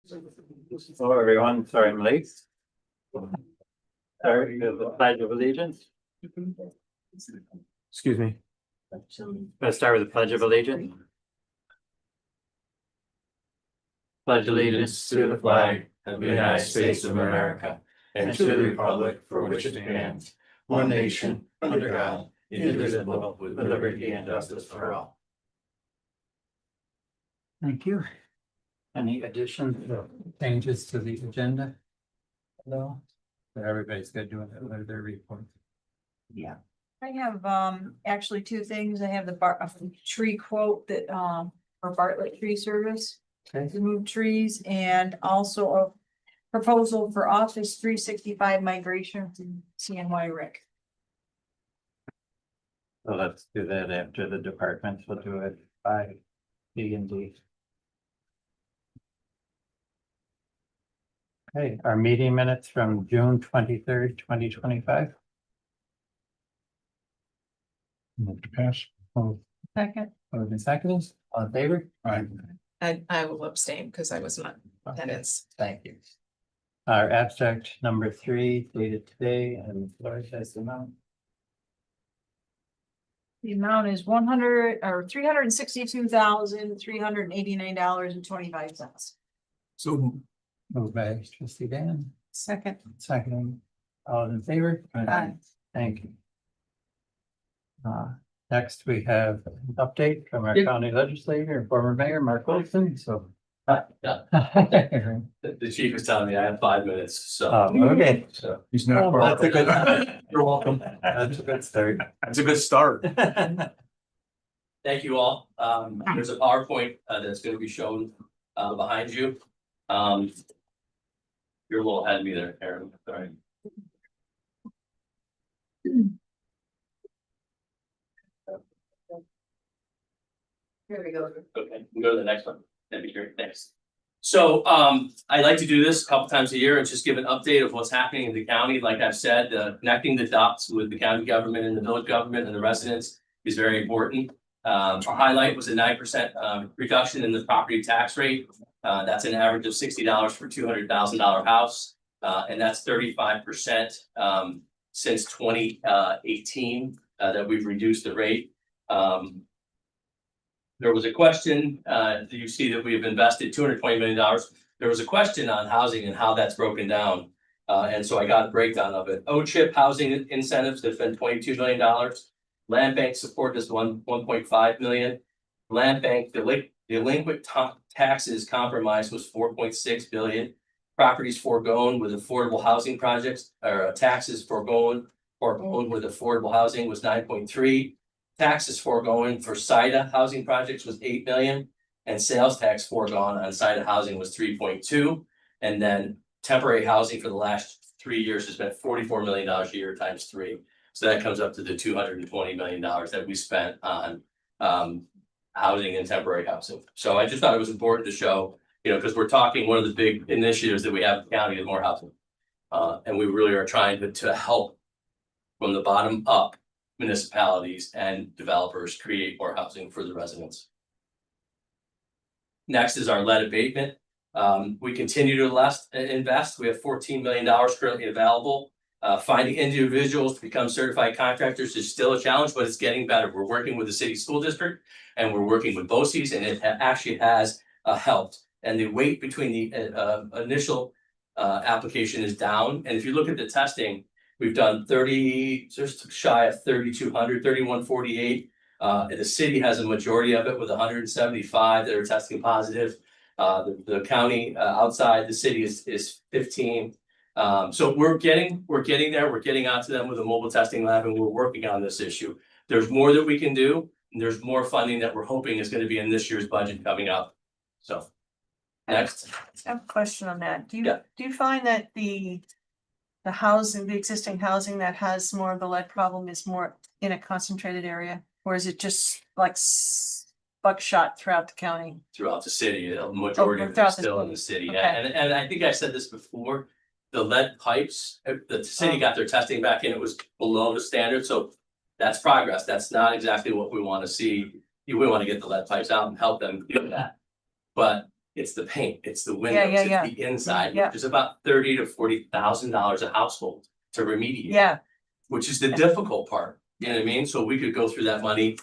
Hello, everyone. Sorry I'm late. Sorry, the Pledge of Allegiance. Excuse me. Let's start with the Pledge of Allegiance. Pledge allegiance to the flag of the United States of America and to the republic for which it stands, one nation, under God, indivisible, with liberty and justice for all. Thank you. Any additions or changes to the agenda? No. Everybody's good doing their report. Yeah, I have actually two things. I have the tree quote that for Bartlett Tree Service Okay. to move trees, and also a proposal for Office 365 migration from CNY Rick. So let's do that after the departments. We'll do it by B and D. Okay, our meeting minutes from June 23rd, 2025. Move to pass. Second. Moved and seconded. All in favor? Right. I will abstain because I was not in attendance. Thank you. Our abstract number 3 dated today, and Laura has the amount. The amount is $362,389.25. So Moved by trustee Dan, Second. second. All in favor? Aye. Thank you. Next, we have an update from our Yep. county legislator and former mayor, Mark Wilson, so. The chief was telling me I have 5 minutes, so. Okay. So he's not. Oh, that's a good. you're welcome. That's a good start. That's a good start. Thank you all. There's a PowerPoint that's gonna be shown behind you. You're a little ahead of me there, Aaron. Sorry. Here we go. Okay, we'll go to the next one. That'd be great. Thanks. So I like to do this a couple times a year and just give an update of what's happening in the county. Like I've said, connecting the dots with the county government and the village government and the residents is very important. A highlight was a 9% reduction in the property tax rate. That's an average of $60 for $200,000 house. And that's 35% since 2018 that we've reduced the rate. There was a question, you see that we have invested $220 million. There was a question on housing and how that's broken down. And so I got a breakdown of it. OCHIP housing incentives have been $22 million. Land bank support is 1.5 million. Land bank delinquent taxes compromise was 4.6 billion. Properties foregone with affordable housing projects or taxes foregone with affordable housing was 9.3. Taxes foregone for SIDA housing projects was 8 million, and sales tax foregone on SIDA housing was 3.2. And then temporary housing for the last 3 years has been $44 million a year times 3. So that comes up to the $220 million that we spent on housing and temporary housing. So I just thought it was important to show, because we're talking one of the big initiatives that we have in the county is more housing. And we really are trying to help from the bottom up municipalities and developers create more housing for the residents. Next is our lead abatement. We continue to invest. We have $14 million currently available. Finding individuals to become certified contractors is still a challenge, but it's getting better. We're working with the city school district and we're working with BOCES, and it actually has helped. And the wait between the initial application is down. And if you look at the testing, we've done just shy of 3,200, 3,148. The city has a majority of it with 175 that are testing positive. The county outside the city is 15. So we're getting there. We're getting out to them with a mobile testing lab, and we're working on this issue. There's more that we can do, and there's more funding that we're hoping is going to be in this year's budget coming up. So next. I have a question on that. Do Yeah. you find that the housing, the existing housing that has more of the lead problem is more in a concentrated area? Or is it just like buckshot throughout the county? Throughout the city, a majority of it throughout is the still in city. the city. Okay. And I think I said this before, the lead pipes, the city got their testing back in, it was below the standard, so that's progress. That's not exactly what we want to see. We want to get the lead pipes out and help them do that. But It's the paint, it's the Yeah, windows, yeah, it's the inside, Yeah. which is about $30,000 to $40,000 a household to remediate. Yeah, Which is the Yeah. difficult part, you know what I mean? So we could go through that money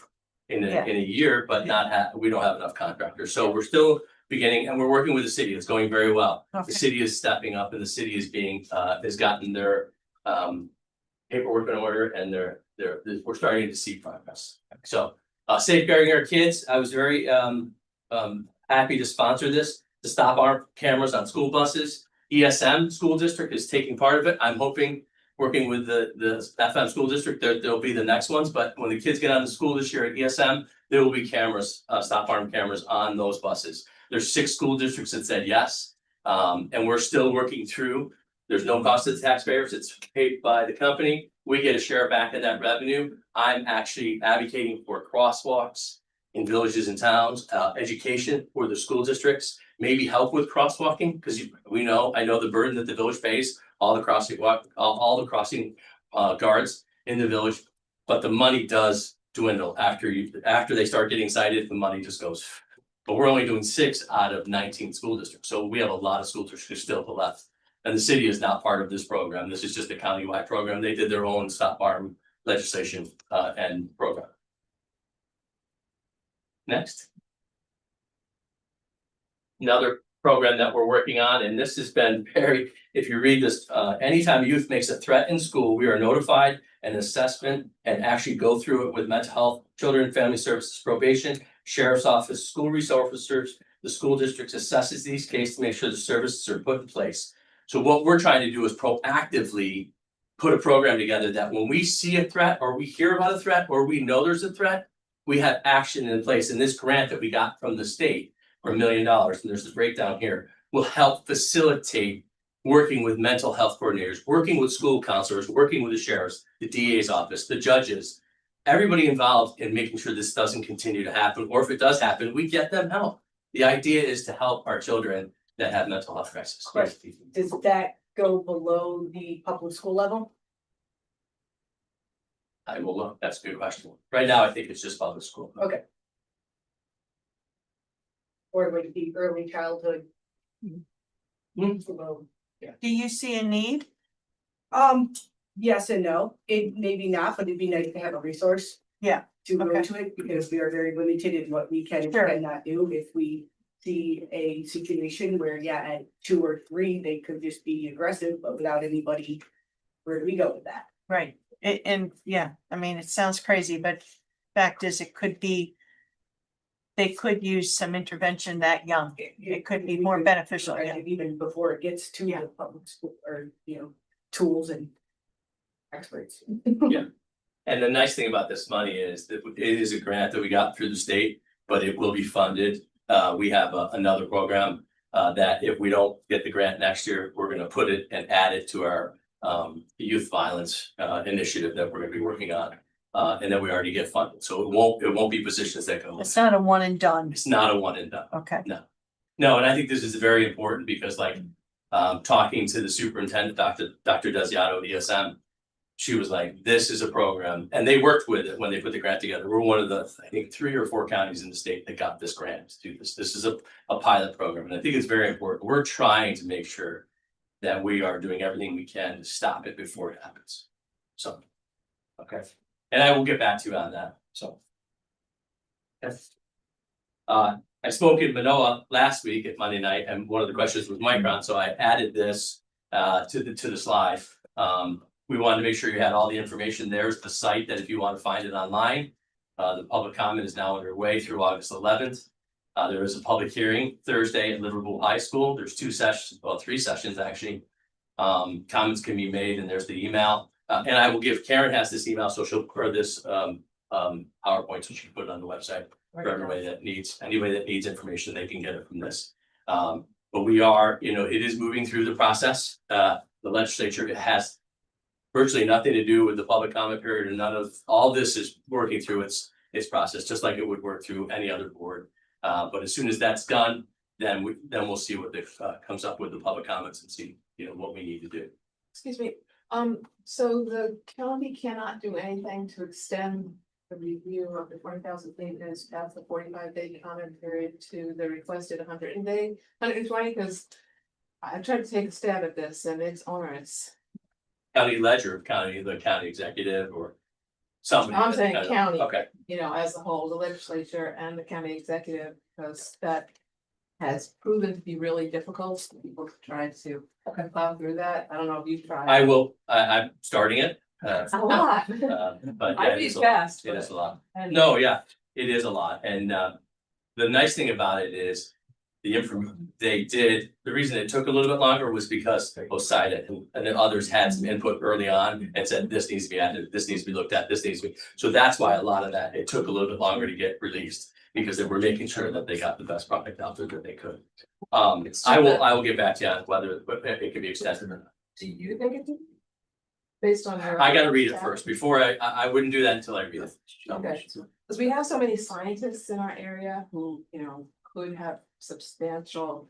Yeah. in a year, but not have, we don't have enough contractors. So we're still beginning and we're working with the city. It's going very well. The okay, city is stepping up and the city is being, has gotten their paperwork in order and we're starting to see progress. So safeguarding our kids, I was very happy to sponsor this, to stop our cameras on school buses. ESM school district is taking part of it. I'm hoping, working with the FM school district, there'll be the next ones, but when the kids get on the school this year at ESM, there will be cameras, stop arm cameras on those buses. There's 6 school districts that said yes. And we're still working through. There's no cost to the taxpayers. It's paid by the company. We get a share back of that revenue. I'm actually advocating for crosswalks in villages and towns, education for the school districts, maybe help with crosswalking, because I know the burden that the village pays, all the crossing guards in the village. But the money does dwindle after they start getting cited, the money just goes. But we're only doing 6 out of 19 school districts, so we have a lot of school districts still left. And the city is not part of this program. This is just a countywide program. They did their own stop arm legislation and program. Next. Another program that we're working on, and this has been very, if you read this, anytime a youth makes a threat in school, we are notified, an assessment, and actually go through it with mental health, children and family services, probation, sheriff's office, school resource officers. The school district assesses these cases to make sure the services are put in place. So what we're trying to do is proactively put a program together that when we see a threat or we hear about a threat or we know there's a threat, we have action in place. And this grant that we got from the state for $1 million, and there's a breakdown here, will help facilitate working with mental health coordinators, working with school counselors, working with the sheriffs, the DA's office, the judges, everybody involved in making sure this doesn't continue to happen, or if it does happen, we get them help. The idea is to help our children that have mental health crisis. Right. Does that go below the public school level? I will look, that's a good question. Right now, I think it's just public school. Okay. Or would it be early childhood? Below? do you see a need? Yes and no, it maybe not, but it'd be nice to have a resource. Yeah, To go okay. to it, because we are very limited in what we can and Sure. cannot do. If we see a situation where, at 2 or 3, they could just be aggressive, but without anybody, where do we go with that? Right, and yeah, I mean, it sounds crazy, but fact is, it could be. They could use some intervention that young, it could be more beneficial, yeah. Even before it gets to Yeah. the public school or, tools and experts. And the nice thing about this money is that it is a grant that we got through the state, but it will be funded. We have another program that if we don't get the grant next year, we're gonna put it and add it to our youth violence initiative that we're gonna be working on. And then we already get funded, so it won't be positions that go. It's not a one and done, It's not a one and done. okay, No, and I think this is very important because talking to the superintendent, Dr. Desiato of ESM. She was like, this is a program, and they worked with it when they put the grant together. We're one of the, I think, 3 or 4 counties in the state that got this grant to do this. This is a pilot program, and I think it's very important. We're trying to make sure that we are doing everything we can to stop it before it happens. So, okay, and I will get back to you on that, so. Okay. I spoke in Manoa last week at Monday night, and one of the questions was Micron, so I added this to the slide. We wanted to make sure you had all the information. There's the site that if you want to find it online. The public comment is now underway through August 11th. There is a public hearing Thursday at Liverpool High School. There's 2 sessions, well, 3 sessions actually. Comments can be made, and there's the email. And I will give, Karen has this email, so she'll prepare this PowerPoint, so she can put it on the website for anybody that needs information, they can get it from this. But we are, it is moving through the process. The legislature has virtually nothing to do with the public comment period, and none of, all this is working through its process, just like it would work through any other board. But as soon as that's done, then we'll see what comes up with the public comments and see, what we need to do. Excuse me, so the county cannot do anything to extend the review of the 20,000 feet is past the 45-day comment period to the requested 120, because I tried to take a stab at this and it's onerous. County ledger, the county executive or somebody. I'm saying county. Okay, You know, as a whole, the legislature and the county executive, because that has proven to be really difficult. People try to plow through that. I don't know if you've tried. I will, I'm starting it. A lot. But I yeah, read it's a lot. fast, It is a lot. And- No, yeah, it is a lot. And the nice thing about it is the they did, the reason it took a little bit longer was because OSIDA and then others had some input early on and said, this needs to be added, this needs to be looked at, this needs to be. So that's why a lot of that, it took a little bit longer to get released because they were making sure that they got the best product out there that they could. I will get back to you on whether it can be extended or not. Do you think it? Based on your. I gotta read it first before I wouldn't do that until I read it. Okay. Because we have so many scientists in our area who, you know, could have substantial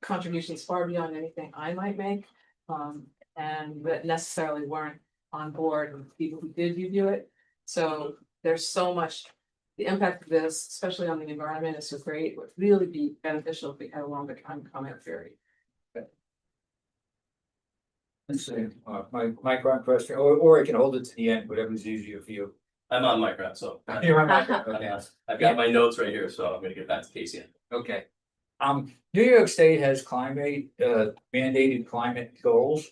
contributions far beyond anything I might make. And that necessarily weren't on board with people who did review it. So there's so much, the impact of this, especially on the environment, is so great, would really be beneficial if we had a longer time comment period. Let's see, my current question, or I can hold it to the end, whatever's easier for you. I'm on Minecraft, so You're on my- okay. I've got my notes right here, so I'm gonna get back to Casey. Okay. New York State has climate, mandated climate goals.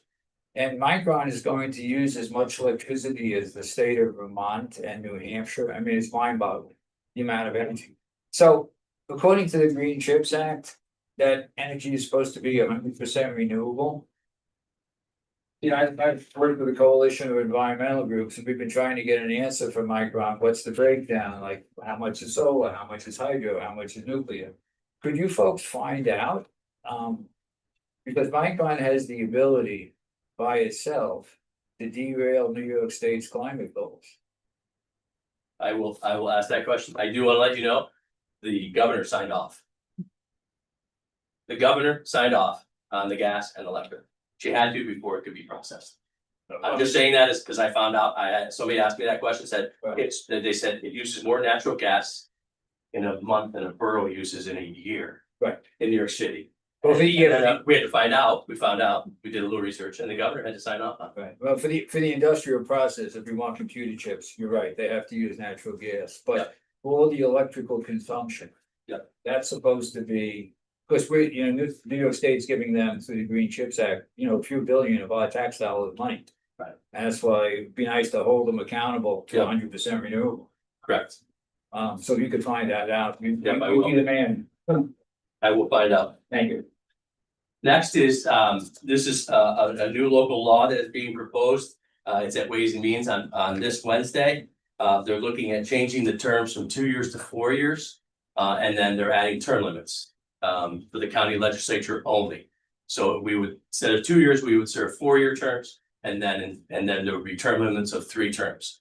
And Micron is going to use as much electricity as the state of Vermont and New Hampshire. I mean, it's mind boggling, the amount of energy. So according to the Green Chips Act, that energy is supposed to be 100% renewable. You know, I've worked with a coalition of environmental groups and we've been trying to get an answer from Micron. What's the breakdown? Like how much is solar, how much is hydro, how much is nuclear? Could you folks find out? Because Micron has the ability by itself to derail New York State's climate goals. I will ask that question. I do wanna let you know, the governor signed off. The governor signed off on the gas and electric. She had to before it could be processed. I'm just saying that is because I found out, somebody asked me that question, said, they said it uses more natural gas in a month than a borough uses in a year. Right. In New York City. Well, We had to find out, we found out, we did a little research and the governor had to sign off on it. Right, well, for the industrial process, if we want computer chips, you're right, they have to use natural gas, but for all the electrical consumption. Yeah. That's supposed to be, because we, you know, New York State's giving them through the Green Chips Act, you know, a few billion of our tax dollars money. Right. And that's why it'd be nice to hold them accountable to 100% renewable. Correct. So if you could find that out, you Yeah, I would will. be the man. I will find out. Thank you. Next is, this is a new local law that is being proposed. It's at Ways and Means on this Wednesday. They're looking at changing the terms from 2 years to 4 years. And then they're adding term limits for the county legislature only. So we would, instead of 2 years, we would serve 4-year terms and then there would be term limits of 3 terms.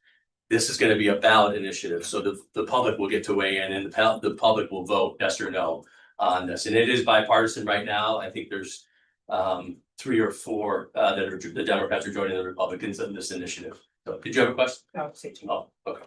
This is gonna be a ballot initiative, so the public will get to weigh in and the public will vote yes or no on this. And it is bipartisan right now. I think there's 3 or 4 that are, the Democrats are joining the Republicans in this initiative. So did you have a question? No, say two. Oh, okay.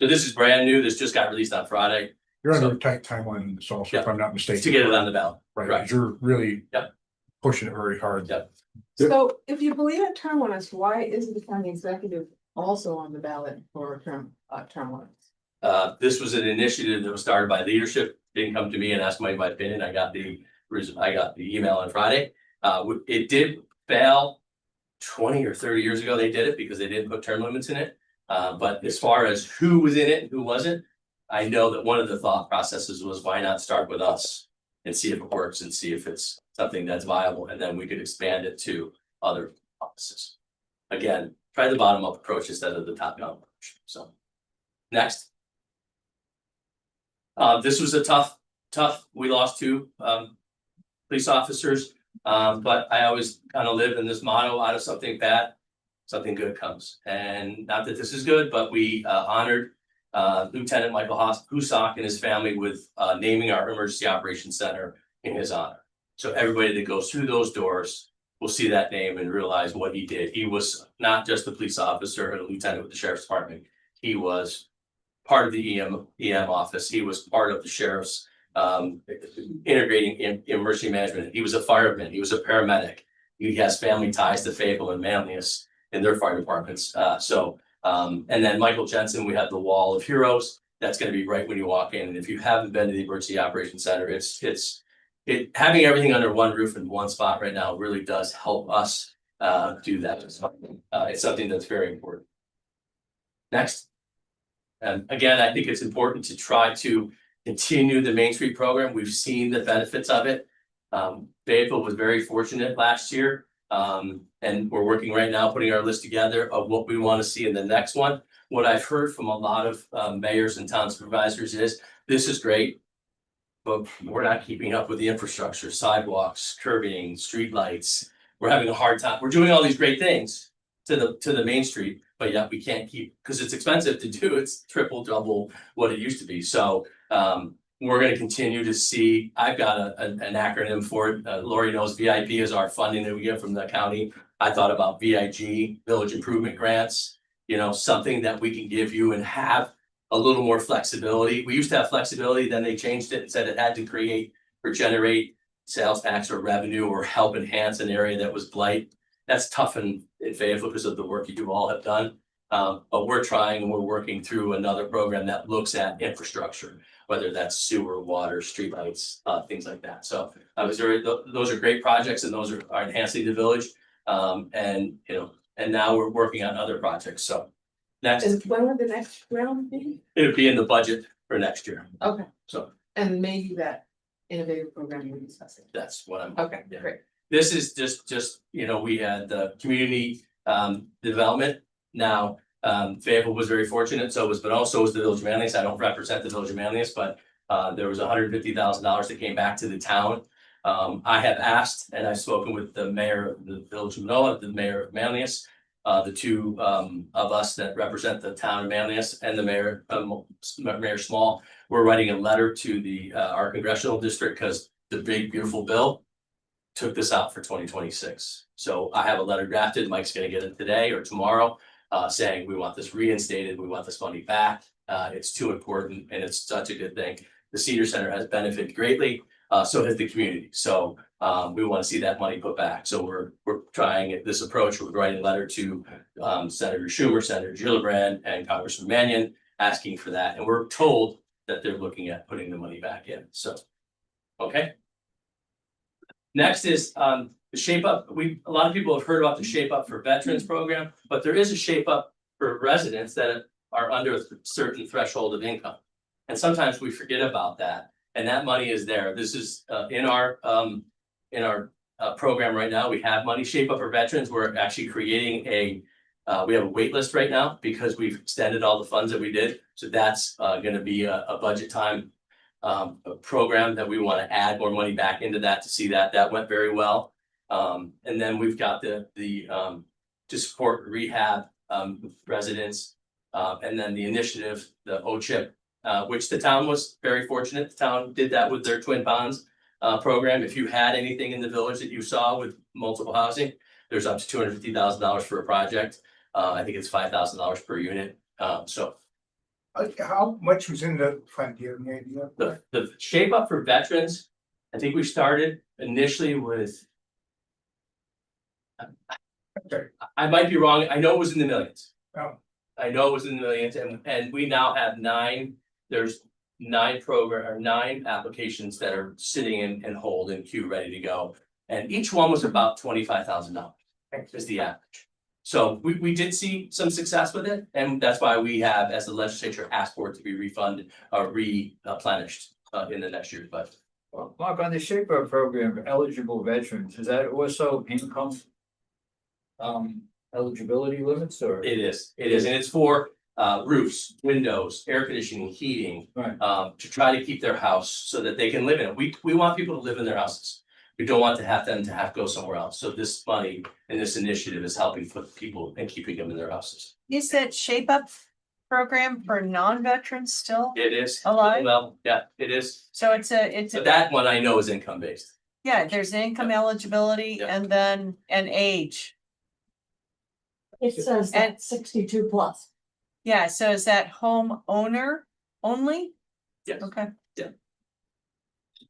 So this is brand new. This just got released on Friday You're on a tight timeline, this also, if I'm not mistaken. to get it on the ballot. Right, right. 'cause you're really. Yep. Pushing it very hard. Yep. So if you believe in term limits, why isn't the county executive also on the ballot for term limits? This was an initiative that was started by leadership, didn't come to me and ask my opinion. I got the email on Friday. It did fail 20 or 30 years ago. They did it because they didn't put term limits in it. But as far as who was in it and who wasn't, I know that one of the thought processes was why not start with us and see if it works and see if it's something that's viable, and then we could expand it to other offices. Again, try the bottom up approach instead of the top down approach. So next. This was a tough, we lost 2 police officers. But I always kind of live in this motto, out of something bad, something good comes. And not that this is good, but we honored Lieutenant Michael Husak and his family with naming our emergency operations center in his honor. So everybody that goes through those doors will see that name and realize what he did. He was not just a police officer and a lieutenant with the sheriff's department. He was part of the EM office. He was part of the sheriff's integrating emergency management. He was a fireman. He was a paramedic. He has family ties to Fayetteville and Manlius in their fire departments. And then Michael Jensen, we have the Wall of Heroes. That's going to be right when you walk in. And if you haven't been to the Emergency Operations Center, having everything under one roof in one spot right now really does help us do that. It's something that's very important. Next. And again, I think it's important to try to continue the Main Street program. We've seen the benefits of it. Fayetteville was very fortunate last year. And we're working right now, putting our list together of what we want to see in the next one. What I've heard from a lot of mayors and town supervisors is, this is great, but we're not keeping up with the infrastructure, sidewalks, curbing, streetlights. We're having a hard time. We're doing all these great things to the Main Street, but yet we can't keep, because it's expensive to do. It's triple, double what it used to be. So we're going to continue to see. I've got an acronym for it. Lori knows VIP is our funding that we get from the county. I thought about VIG, Village Improvement Grants, something that we can give you and have a little more flexibility. We used to have flexibility, then they changed it and said it had to create or generate sales tax or revenue or help enhance an area that was blight. That's tough in Fayetteville because of the work you all have done. But we're trying and we're working through another program that looks at infrastructure, whether that's sewer, water, streetlights, things like that. So those are great projects and those are enhancing the village. And now we're working on other projects. So next, And when would the next round be? it'll be in the budget for next year. Okay, So and maybe that innovative program you're discussing. that's what I'm. Okay, Yeah. great. This is just, we had the community development. Now, Fayetteville was very fortunate, but also was the Village of Manlius. I don't represent the Village of Manlius, but there was $150,000 that came back to the town. I have asked, and I've spoken with the mayor of the Village of Manoa, the mayor of Manlius, the two of us that represent the town of Manlius, and the mayor, Mayor Small. We're writing a letter to our congressional district because the big beautiful bill took this out for 2026. So I have a letter drafted. Mike's going to get it today or tomorrow, saying we want this reinstated. We want this money back. It's too important and it's such a good thing. The Senior Center has benefited greatly. So has the community. So we want to see that money put back. So we're trying this approach. We're writing a letter to Senator Schumer, Senator Gillibrand, and Congressman Mannion asking for that. And we're told that they're looking at putting the money back in. So, okay. Next is the Shape Up. A lot of people have heard about the Shape Up for Veterans program, but there is a Shape Up for residents that are under a certain threshold of income. And sometimes we forget about that. And that money is there. This is in our program right now. We have money. Shape Up for Veterans. We're actually creating we have a wait list right now because we've extended all the funds that we did. So that's going to be a budget time a program that we want to add more money back into that to see that went very well. And then we've got the to support rehab residents, and then the initiative, the OCHIP, which the town was very fortunate. The town did that with their Twin Ponds program. If you had anything in the village that you saw with multiple housing, there's up to $250,000 for a project. I think it's $5,000 per unit. So How much was in the fund? Do you have any idea? the Shape Up for Veterans, I think we started initially with, Okay. I might be wrong. I know it was in the millions. Oh. I know it was in the millions, and we now have there's 9 applications that are sitting in hold in queue, ready to go. And each one was about $25,000 is the average. So we did see some success with it, and that's why we have, as the legislature, asked for it to be refunded or replenished in the next year's budget. Well, Mark, on the Shape Up program, eligible veterans, is that also income? Eligibility limits or? It is, and it's for roofs, windows, air conditioning, heating, Right. to try to keep their house so that they can live in it. We want people to live in their houses. We don't want them to have to go somewhere else. So this money and this initiative is helping put people and keeping them in their houses. Is that Shape Up program for non-veterans still? It is. Alive? Well, yeah, it is. So it's But that one I know is income based. yeah, there's income eligibility Yeah. and then an age. It says And- that 62 plus. Yeah, so is that homeowner only? Yes. Okay,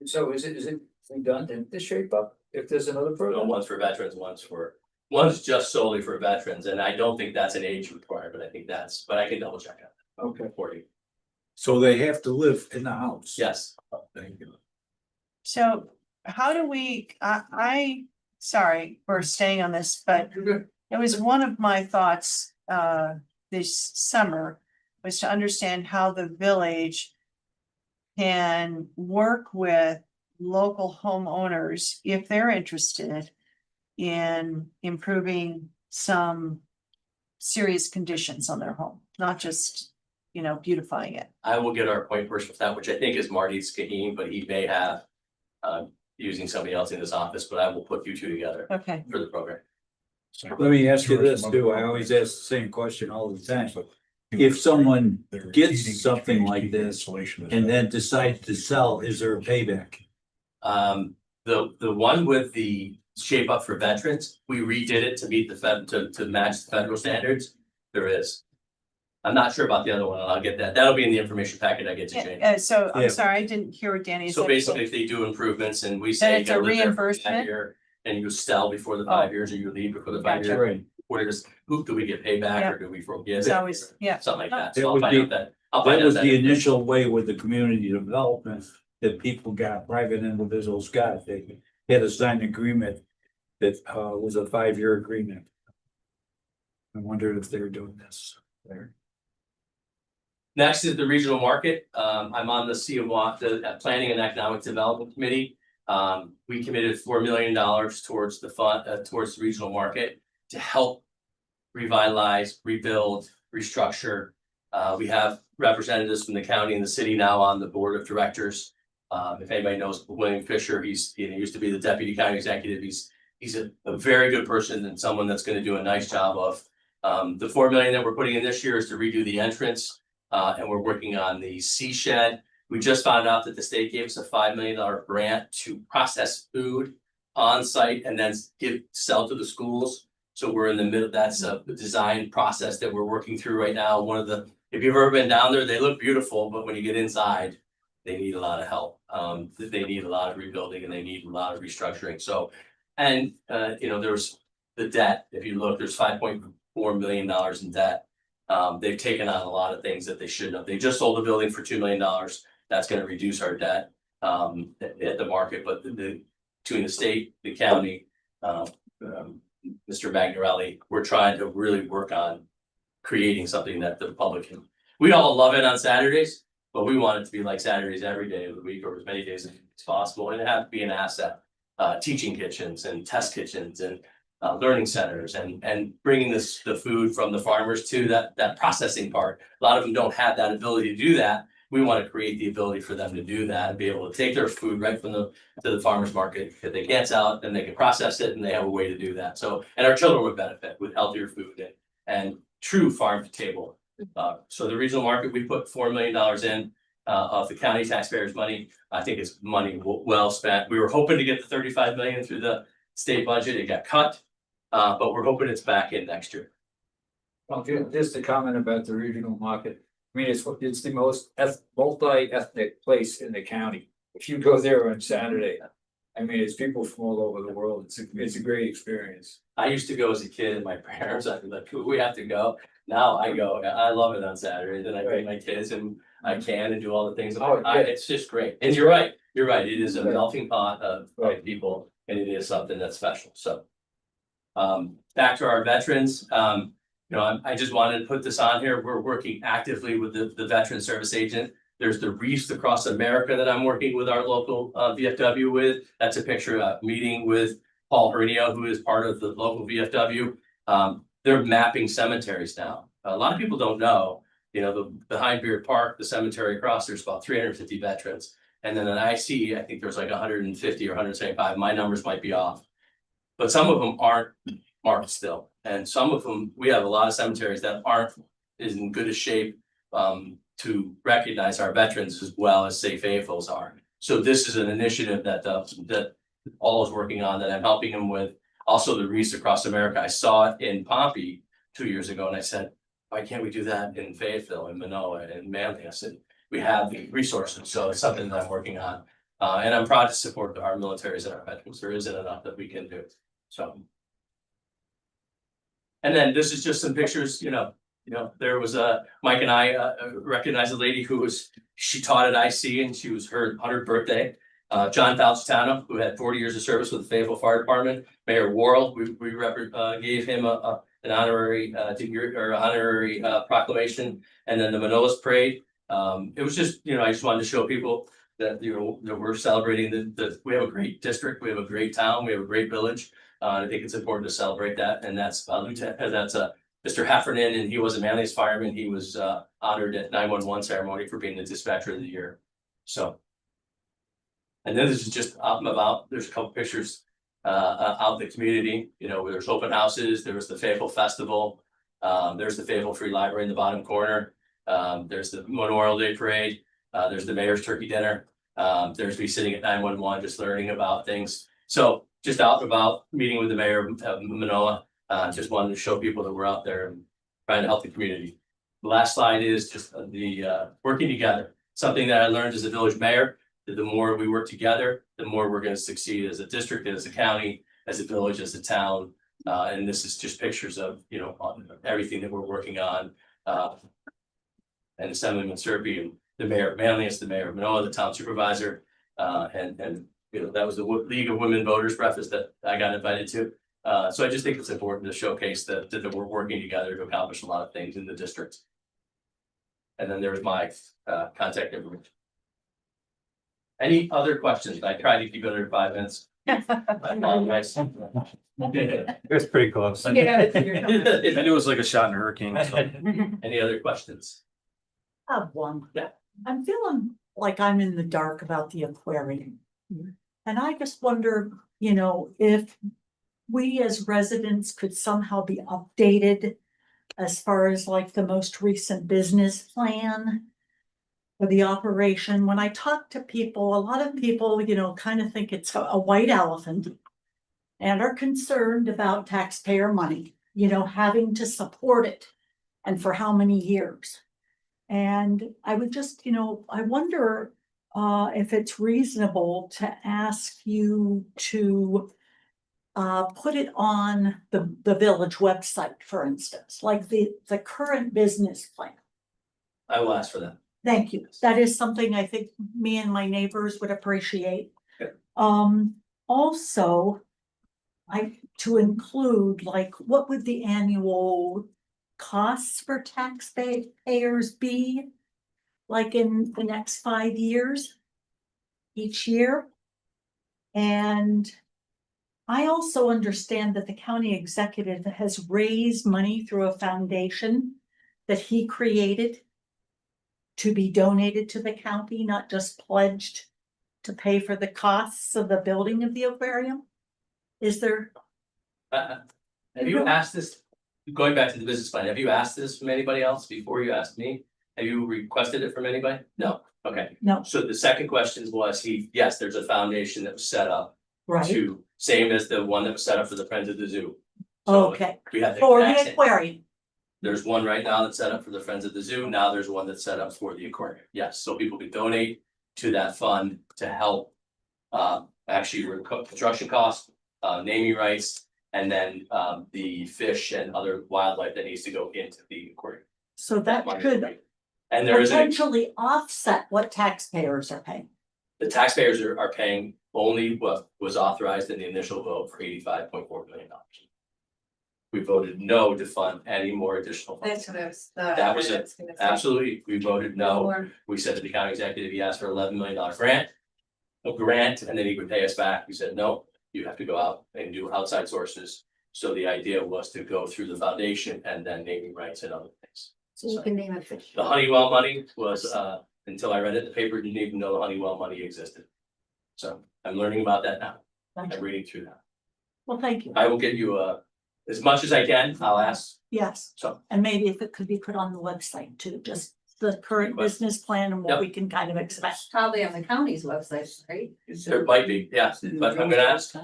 So is it redundant to shape up if there's another No, program? one's for veterans, one's just solely for veterans, and I don't think that's an age requirement, I think that's, but I can double check that Okay. for you. So they have to live in the house? Yes, Thank you. so how do we, sorry for staying on this, but it was one of my thoughts, this summer, was to understand how the village can work with local homeowners if they're interested in improving some serious conditions on their home, not just, beautifying it. I will get our point person with that, which I think is Marty Skaheen, but he may have. Using somebody else in his office, but I will put you two together Okay, for the program. Let me ask you this too, I always ask the same question all the time. If someone gets something like this and then decides to sell, is there a payback? The one with the shape up for veterans, we redid it to meet the to match the federal standards. There is. I'm not sure about the other one, and I'll get that. That'll be in the information packet I get to Jane. yeah, so Yeah. I'm sorry, I didn't hear what Danny said. So basically, if they do improvements and we say. Then it's you a gotta live there for 5 reimbursement? years, and you sell before the 5 years or you leave before the 5 Gotcha. years, Right. where does, who do we get payback or do we forgive It's it? always, yeah. Something like that. That So I'll would find be- out that. I'll find That out was that the information. initial way with the community development that people got, private individuals got, they had a signed agreement that was a 5-year agreement. I wondered if they were doing this there. Next is the regional market. I'm on the the Planning and Economic Development Committee. We committed $4 million towards the fund, towards the regional market to help revitalize, rebuild, restructure. We have representatives from the county and the city now on the board of directors. If anybody knows William Fisher, he used to be the deputy county executive. He's a very good person and someone that's going to do a nice job of. The $4 million that we're putting in this year is to redo the entrance. And we're working on the sea shed. We just found out that the state gave us a $5 million grant to process food on site and then sell to the schools. So we're in the middle, that's a design process that we're working through right now. If you've ever been down there, they look beautiful, but when you get inside, they need a lot of help. They need a lot of rebuilding and they need a lot of restructuring. So, and there's the debt. If you look, there's $5.4 million in debt. They've taken on a lot of things that they shouldn't have. They just sold the building for $2 million. That's gonna reduce our debt at the market, but between the state, the county, Mr. Magnarelli, we're trying to really work on creating something that the public can. We all love it on Saturdays, but we want it to be like Saturdays every day of the week or as many days as possible, and it have to be an asset. Teaching kitchens and test kitchens and learning centers and bringing the food from the farmers to that processing part. A lot of them don't have that ability to do that. We want to create the ability for them to do that and be able to take their food right from to the farmer's market. If they can't sell it, then they can process it and they have a way to do that. So, and our children would benefit with healthier food and true farm to table. So the regional market, we put $4 million in of the county taxpayers' money. I think it's money well spent. We were hoping to get the 35 million through the state budget. It got cut. But we're hoping it's back in next year. Well, just a comment about the regional market. I mean, it's the most multi-ethnic place in the county. If you go there on Saturday, I mean, it's people from all over the world. It's a great experience. I used to go as a kid and my parents, I'd be like, we have to go. Now I go, I love it on Saturday. Then I bring my kids and I can and do all the things. It's just great. And you're right. It is a melting pot of people and it is something that's special. So. Back to our veterans, I just wanted to put this on here. We're working actively with the veteran service agent. There's the Reefs Across America that I'm working with our local VFW with. That's a picture of a meeting with Paul Hernio, who is part of the local VFW. They're mapping cemeteries now. A lot of people don't know, the behind Beard Park, the cemetery across, there's about 350 veterans. And then an IC, I think there's like 150 or 175. My numbers might be off. But some of them aren't marked still. And some of them, we have a lot of cemeteries that aren't in good a shape to recognize our veterans as well as say faithfuls are. So this is an initiative that all is working on that I'm helping them with. Also the Reefs Across America. I saw it in Pompey 2 years ago and I said, why can't we do that in Fayetteville and Manoa and Manly? I said, we have the resources, so it's something that I'm working on. And I'm proud to support our militaries and our veterans. There isn't enough that we can do, so. And then this is just some pictures, there was Mike and I recognized a lady who she taught at IC and she was her 100th birthday. John Falcitano, who had 40 years of service with the Fayetteville Fire Department. Mayor Worrell, we gave him an honorary degree or honorary proclamation, and then the Manoa's parade. It was just, I just wanted to show people that, that we're celebrating we have a great district, we have a great town, we have a great village. I think it's important to celebrate that, and that's Mr. Heffernan, and he was a Manlius fireman. He was honored at 911 ceremony for being the dispatcher of the year. So. And then this is just out and about. There's a couple pictures out in the community, where there's open houses, there was the Fayetteville Festival. There's the Fayetteville Free Library in the bottom corner. There's the Memorial Day Parade. There's the Mayor's Turkey Dinner. There's me sitting at 911 just learning about things. So just out and about, meeting with the mayor of Manoa. Just wanted to show people that we're out there and trying to help the community. The last slide is just the working together. Something that I learned as a village mayor, that the more we work together, the more we're going to succeed as a district, as a county, as a village, as a town. And this is just pictures of, everything that we're working on. And Assemblyman Serpy, and the mayor of Manlius, the mayor of Manoa, the town supervisor, and that was the League of Women Voters breakfast that I got invited to. So I just think it's important to showcase that we're working together to accomplish a lot of things in the district. And then there's my contact information. Any other questions? I tried to keep it under 5 minutes. I apologize. It was pretty close. I Yeah. knew it was like a shot in a hurricane. So. Any other questions? I have one. Yeah. I'm feeling like I'm in the dark about the aquarium. And I just wonder, if we as residents could somehow be updated as far as like the most recent business plan for the operation. When I talk to people, a lot of people, kind of think it's a white elephant and are concerned about taxpayer money, having to support it and for how many years. And I would just, I wonder if it's reasonable to ask you to put it on the village website, for instance, like the current business plan. I will ask for that. Thank you. That is something I think me and my neighbors would appreciate. Okay. Also, to include, like, what would the annual costs for taxpayers be? Like in the next 5 years, each year? And I also understand that the county executive has raised money through a foundation that he created to be donated to the county, not just pledged to pay for the costs of the building of the aquarium. Is there? Have you asked this, going back to the business plan, have you asked this from anybody else before you asked me? Have you requested it from anybody? No, okay. No. So the second question was yes, there's a foundation that was set up Right, to, same as the one that was set up for the Friends of the Zoo. So okay, we have the for exact the same. aquarium, There's one right now that's set up for the Friends of the Zoo. Now there's one that's set up for the aquarium. Yes, so people can donate to that fund to help actually recoup construction costs, naming rights, and then the fish and other wildlife that needs to go into the aquarium. so that money could will be- And there is potentially offset what taxpayers are paying. the taxpayers are paying only what was authorized in the initial vote for $85.4 million. We voted no to fund any more additional funds. That's what I was. That was it. gonna say. Absolutely, we voted no. Or- We said to the county executive, he asked for $11 million grant. A grant, and then he would pay us back. We said, no, you have to go out and do outside sources. So the idea was to go through the foundation and then naming rights and other things. So you can name a fish. The Honeywell money was, until I read it in the paper, didn't even know the Honeywell money existed. So I'm learning about that now. Thank I'm you. reading through that. Well, thank you. I will get you as much as I can, I'll ask. Yes, So and maybe if it could be put on the website too, just the current business plan and what Yep. we can kind of expect. Probably on the county's website, right? there might be, yeah, but I'm gonna ask.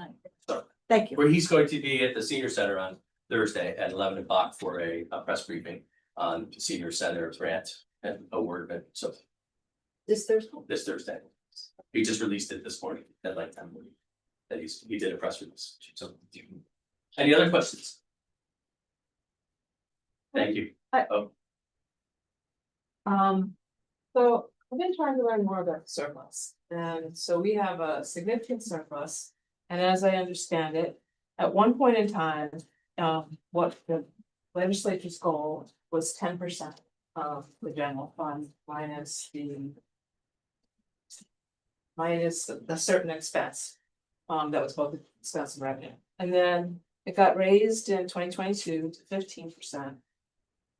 Thank you. Where he's going to be at the senior center on Thursday at 11 o'clock for a press briefing. on senior center grant and award, so This Thursday? this Thursday. He just released it this morning at like 10. That he did a press release, so. Any other questions? Thank you. So I've been trying to learn more about surplus, and so we have a significant surplus. And as I understand it, at one point in time, what the legislature's goal was 10% of the general fund minus the certain expense. That was both expense and revenue, and then it got raised in 2022 to 15%.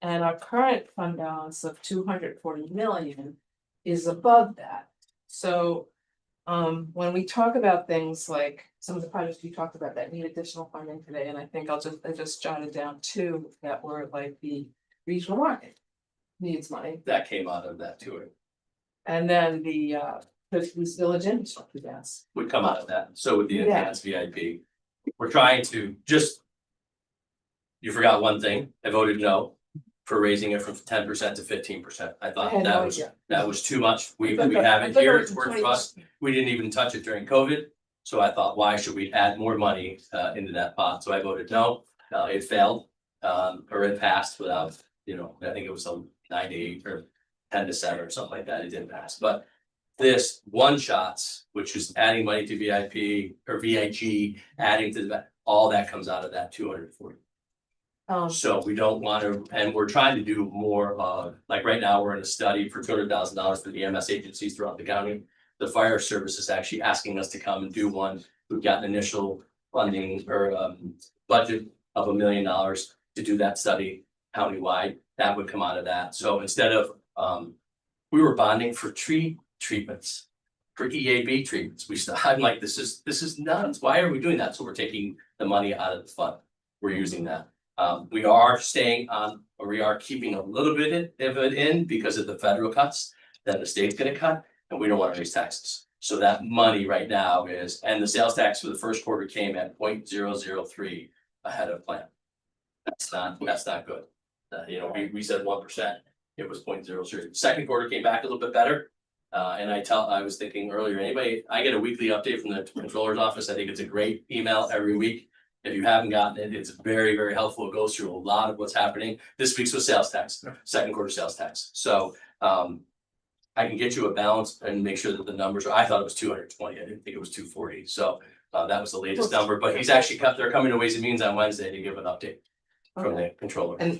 And our current fund balance of 240 million is above that. So when we talk about things like some of the projects we talked about that need additional funding today, and I think I just jotted down two that were like the regional market needs money. That came out of that too. And then the Trustees Village infrastructure gas. Would come out of that, so with the Yeah. enhanced VIP, we're trying to just. You forgot one thing, I voted no for raising it from 10% to 15%. I I thought had that no was, idea. that was too much. We I thought have I it thought here, was it's worked 20. for us. We didn't even touch it during COVID. So I thought, why should we add more money into that pot? So I voted no, it failed. Or it passed without, I think it was some 9-8 or 10-7 or something like that, it didn't pass, but. This one shots, which is adding money to VIP or VIG, adding to all that comes out of that 240. So we don't want to, and we're trying to do more of, like right now, we're in a study for $200,000 for the EMS agencies throughout the county. The fire service is actually asking us to come and do one. We've got an initial funding or budget of $1 million to do that study countywide. That would come out of that. So instead of we were bonding for tree treatments, for EAB treatments. I'm like, this is nuts. Why are we doing that? So we're taking the money out of the fund. We're using that. We are staying on, or we are keeping a little bit of it in because of the federal cuts that the state's gonna cut, and we don't want to raise taxes. So that money right now is, and the sales tax for the first quarter came at 0.003 ahead of plan. That's not good. We said 1%, it was 0.03. Second quarter came back a little bit better. And I was thinking earlier, I get a weekly update from the controller's office. I think it's a great email every week. If you haven't gotten it, it's very, very helpful. It goes through a lot of what's happening. This week's was sales tax, second quarter sales tax. So, I can get you a balance and make sure that the numbers I thought it was 220. I didn't think it was 240. So, that was the latest number, but he's actually they're coming to Ways and Means on Wednesday to give an update from the controller. And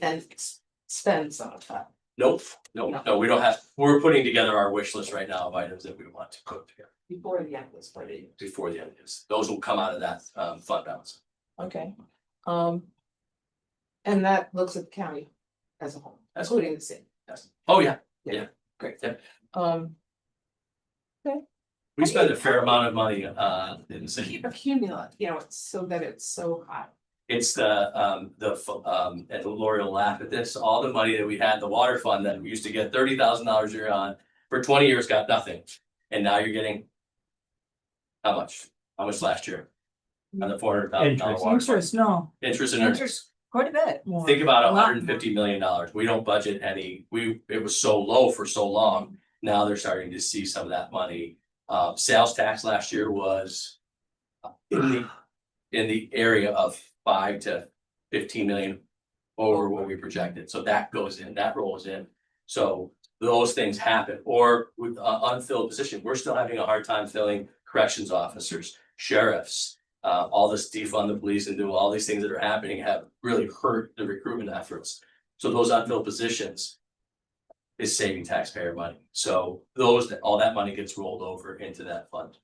spend some of that. Nope, no, we don't have, we're putting together our wish list right now of items that we want to cook together Before the end of this party. before the end of this. Those will come out of that fund balance. Okay. And that looks at the county as a whole, That's including the city. Yes. Oh, yeah, Great. Yeah. we How do spend you- a fair amount of money in the city. Keep accumulate, it's so that it's so high. It's and Lori will laugh at this, all the money that we had, the water fund that we used to get $30,000 a year on, for 20 years got nothing. And now you're getting. How much? How much last year? On the $400,000 water fund. Interest, no, Interest and earnings. interest quite a bit more. Think about A lot $150 million. We don't budget any, it was so low for so long. Now they're starting to see some of that money. Sales tax last year was in the area of 5 to 15 million over what we projected. So that goes in, that rolls in. So those things happen, or with unfilled position, we're still having a hard time filling corrections officers, sheriffs. All this defund the police and do all these things that are happening have really hurt the recruitment efforts. So those unfilled positions is saving taxpayer money. So all that money gets rolled over into that fund. And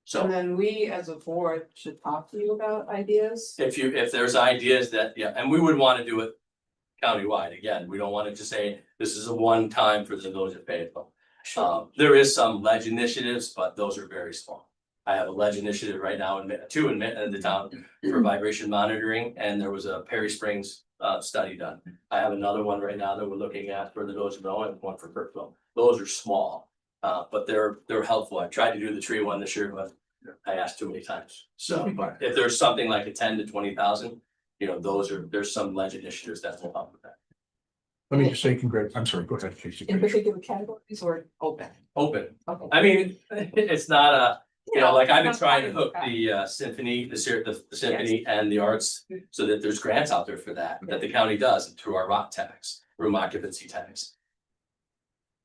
So then we as a board should talk to you about ideas. if there's ideas that, and we would want to do it countywide, again, we don't want to just say this is a one time for the village of Fayetteville. There is some ledge initiatives, but those are very small. I have a ledge initiative right now in the town for vibration monitoring, and there was a Perry Springs study done. I have another one right now that we're looking at for the village of Noah and one for Kirkville. Those are small, but they're helpful. I tried to do the tree one this year, but I asked too many times. So, but if there's something like a 10 to 20,000, there's some ledge initiatives that will help with that. Let me just say I'm sorry, go ahead, Casey. In particular categories or open? Open. Okay. I mean, it's not a, you know, like I've been Not trying to fine. hook the symphony, the symphony and the arts. So that there's grants out there for that the county does through our ROC tax, room occupancy tax.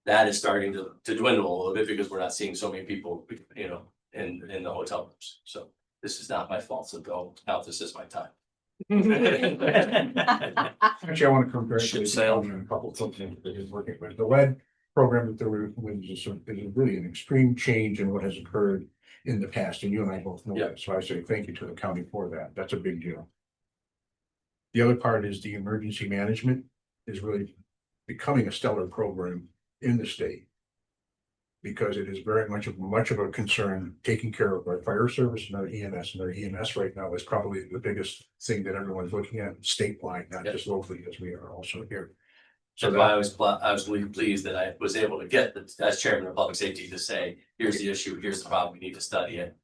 That is starting to dwindle a little bit because we're not seeing so many people, you know, in the hotel rooms. So this is not my fault, so don't count this as my time. Actually, I want to congratulate Ship the sailed. county on a couple of things that is working with. The lead program that they're with is really an extreme change in what has occurred in the past, and you and I both know Yeah. that. So I say thank you to the county for that. That's a big deal. The other part is the emergency management is really becoming a stellar program in the state. Because it is very much of a concern taking care of our fire service and our EMS. And our EMS right now is probably the biggest thing that everyone's looking at statewide, not Yep. just locally as we are also here. So That's why I was really pleased that I was able to get as chairman of public safety to say, here's the issue, here's the problem, we need to study it.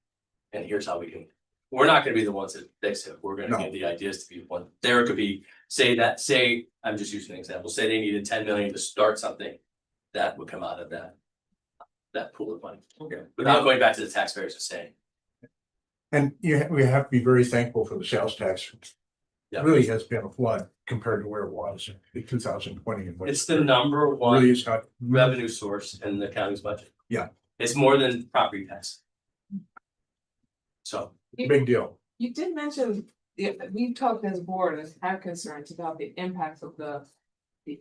And here's how we can, we're not gonna be the ones that fix it, we're gonna No. give the ideas to people. There could be, I'm just using an example, say they needed 10 million to start something. That would come out of that pool of money. Okay. Without going back to the taxpayers and saying, And we have to be very thankful for the sales tax. yeah, Really has been a flood compared to where it was in 2020. And what it's the number one really is not revenue source in the county's budget. Yeah. It's more than property tax. So, big deal. You did mention, we talked as a board and have concerns about the impacts of the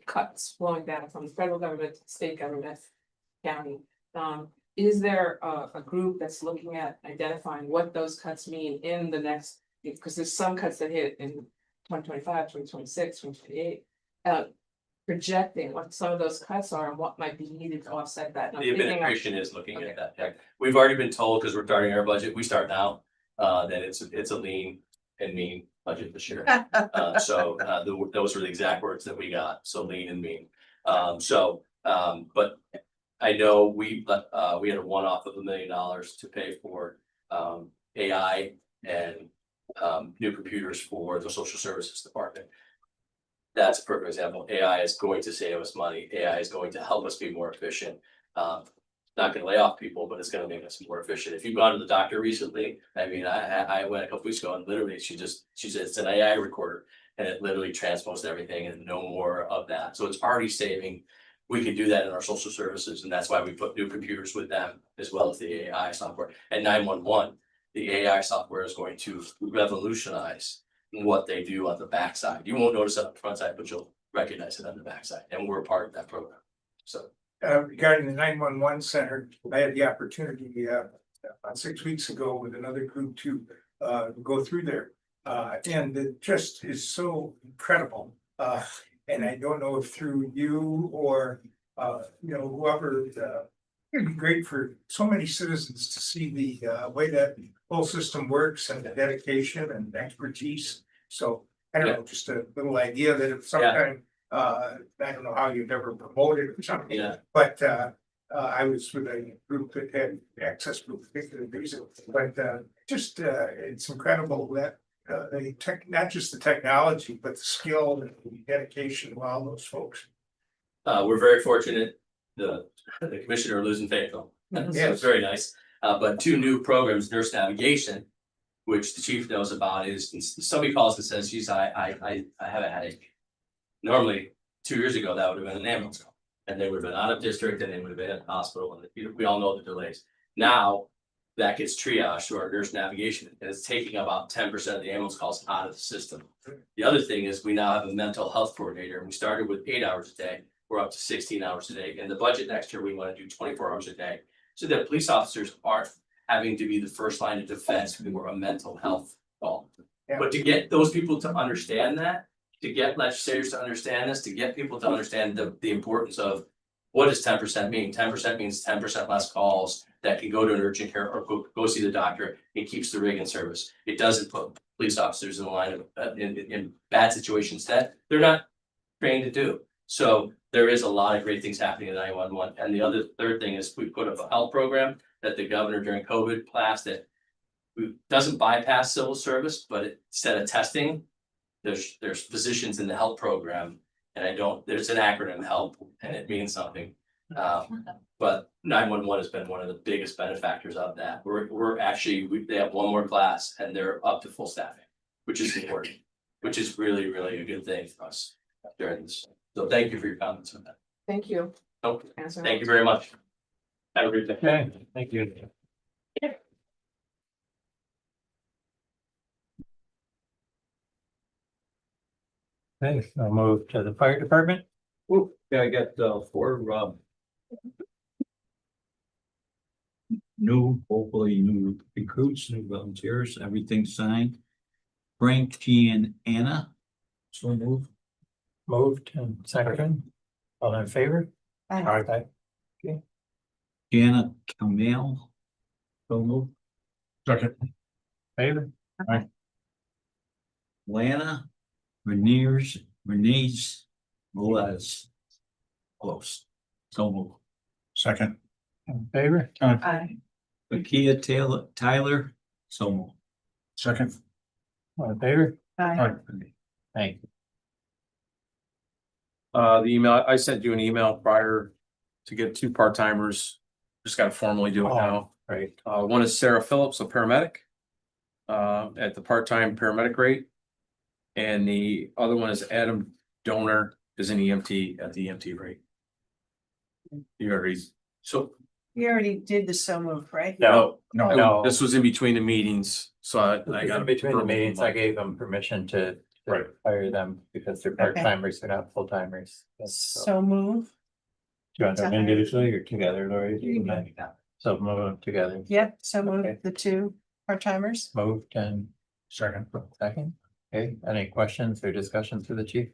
cuts flowing down from the federal government, to state government, county. Is there a group that's looking at identifying what those cuts mean in the next, because there's some cuts that hit in 2025, 2026, 2028. Projecting what some of those cuts are and what might be needed to offset that. And I'm the thinking of- administration is looking Okay. at that. Yeah. We've already been told, because we're starting our budget, we start now, that it's a lean and mean budget this year. Those were the exact words that we got, so lean and mean. But I know we had a one-off of $1 million to pay for AI and new computers for the social services department. That's a perfect example. AI is going to save us money. AI is going to help us be more efficient. Not gonna lay off people, but it's gonna make us more efficient. If you've gone to the doctor recently, I mean, I went a couple weeks ago and literally she said it's an AI recorder and it literally transposed everything and no more of that. So it's already saving. We can do that in our social services, and that's why we put new computers with them as well as the AI software. And 911, the AI software is going to revolutionize what they do on the backside. You won't notice it on the front side, but you'll recognize it on the backside, and we're a part of that program. So Regarding the 911 center, I had the opportunity about 6 weeks ago with another group to go through there. And it just is so incredible. And I don't know if through you or whoever, it'd be great for so many citizens to see the way that whole system works and the dedication and expertise. So I don't know, just a little idea that if sometime, I don't know how you'd ever promote it or something. Yeah. But I was with a group that had access to a particular reason, but it's incredible that not just the technology, but the skill and the dedication of all those folks. we're very fortunate. The commissioner lives in Fayetteville. So it's very nice. But two new programs, nurse navigation, which the chief knows about, is somebody calls and says, geez, I have a headache. Normally, 2 years ago, that would have been an ambulance call, and they would have been out of district and they would have been at the hospital, and we all know the delays. Now, that gets triaged to our nurse navigation, and it's taking about 10% of the ambulance calls out of the system. The other thing is we now have a mental health coordinator, and we started with 8 hours a day. We're up to 16 hours a day. In the budget next year, we want to do 24 hours a day, so that police officers aren't having to be the first line of defense for a mental health call. Yeah. But to get those people to understand that, to get legislators to understand this, to get people to understand the importance of what does 10% mean? 10% means 10% less calls that can go to an urgent care or go see the doctor. It keeps the rig in service. It doesn't put police officers in the line of in bad situations that they're not trained to do. So there is a lot of great things happening in 911. And the third thing is we put up a health program that the governor during COVID passed that doesn't bypass civil service, but instead of testing, there's physicians in the health program And I don't, there's an acronym HELP and it means something. But 911 has been one of the biggest benefactors of that. We're actually, they have one more class and they're up to full staffing, which is important, which is really, really a good thing for us during this. So thank you for your comments on that. Thank you. Oh, Answer thank you very much. Have a great day. Okay, thank you. Okay, I'll move to the fire department. Ooh, yeah, I got, four, new, hopefully new recruits, new volunteers, everything signed. Frank, G and Anna. So move. Moved and second. All in favor? Aye. Jana Kamel. So move. Second. Favor? Lana, Renee's, Velez. Close. So move. Second. In favor? Aye. Akia Tyler. So move. Second. All in favor? Aye. Thank you. The email, I sent you an email prior to get two part-timers. Just gotta formally do it now. Right. One is Sarah Phillips, a paramedic. At the part-time paramedic rate. And the other one is Adam Donor, is an EMT at the EMT rate. You already, so, You already did the so move, right? no, No. this was in between the meetings, so I got. In between the meetings, I gave them permission to Right. hire them because they're part-timers, they're not full-timers. So, So move. do you want them individually or together, Lori? You can do So move them together. Yep, so move Okay. the two part-timers. Moved and Second. second. Okay, any questions or discussions for the chief?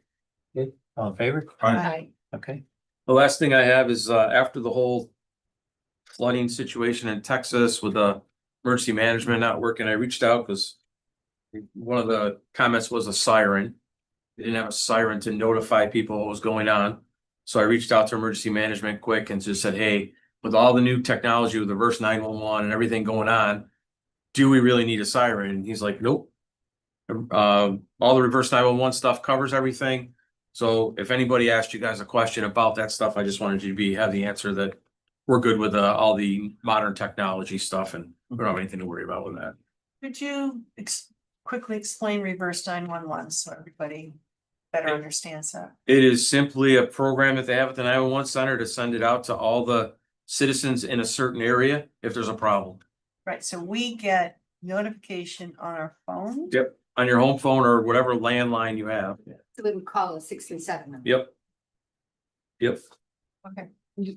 Okay, all in favor? Aye. Okay, The last thing I have is, after the whole flooding situation in Texas with the emergency management not working, I reached out because one of the comments was a siren. They didn't have a siren to notify people what was going on. So I reached out to emergency management quick and just said, hey, with all the new technology with reverse 911 and everything going on, do we really need a siren? And he's like, nope. All the reverse 911 stuff covers everything. So if anybody asked you guys a question about that stuff, I just wanted you to have the answer that we're good with all the modern technology stuff and we don't have anything to worry about with that. Could you quickly explain reverse 911 so everybody better understands that? It is simply a program that they have at the 911 center to send it out to all the citizens in a certain area if there's a problem. Right, so we get notification on our phone? Yep, on your home phone or whatever landline you have. So they would call a 637. Yep. Yep. Okay.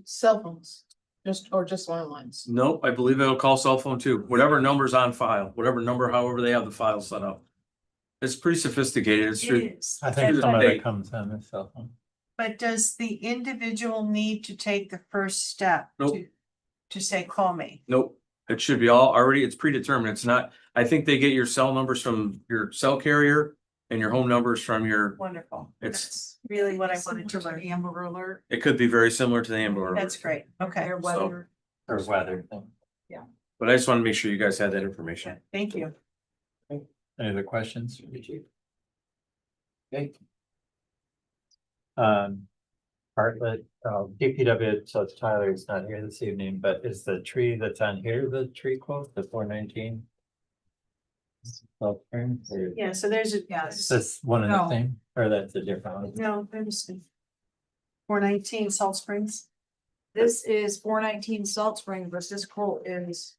Cell phones, just landlines. Nope, I believe it'll call cell phone too. Whatever number's on file, whatever number, however they have the file set up. It's pretty sophisticated. It's through, It is. I think And- some of but- it comes on the cell phone. But does the individual need to take the first step? Nope. To say, call me? nope, it should be all already, it's predetermined. It's not, I think they get your cell numbers from your cell carrier and your home numbers from your, Wonderful. It's- That's really what I wanted to learn. Amber Alert. it could be very similar to the Amber Alert. That's great. Okay, Their weather. Or weather thing. But I just want to make sure you guys had that information. thank you. Any other questions for the chief? Okay. Bartlett, DPW, so Tyler is not here this evening, but is the tree that's on here, the tree quote, the 419? Yeah, so there's a, Is this one and the No. same, or that's a different one? no, there's 419 Salt Springs. This is 419 Salt Spring versus this quote is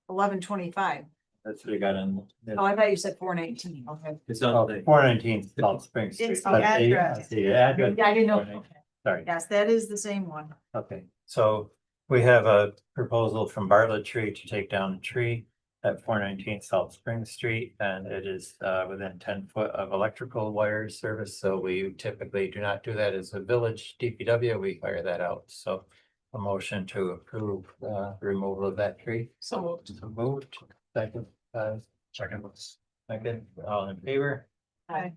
1125. That's what we got in. Oh, I thought you said 419. Okay. It's Oh, on the. 419 Salt Spring Street. It's the but address. The address. Yeah, I didn't know. 419. Sorry. Yes, that is the same one. Okay, so we have a proposal from Bartlett Tree to take down a tree at 419 Salt Spring Street, and it is within 10 foot of electrical wire service, so we typically do not do that as a village DPW, we fire that out, so a motion to approve removal of that tree. So moved. So moved, second, second, all in favor? Aye.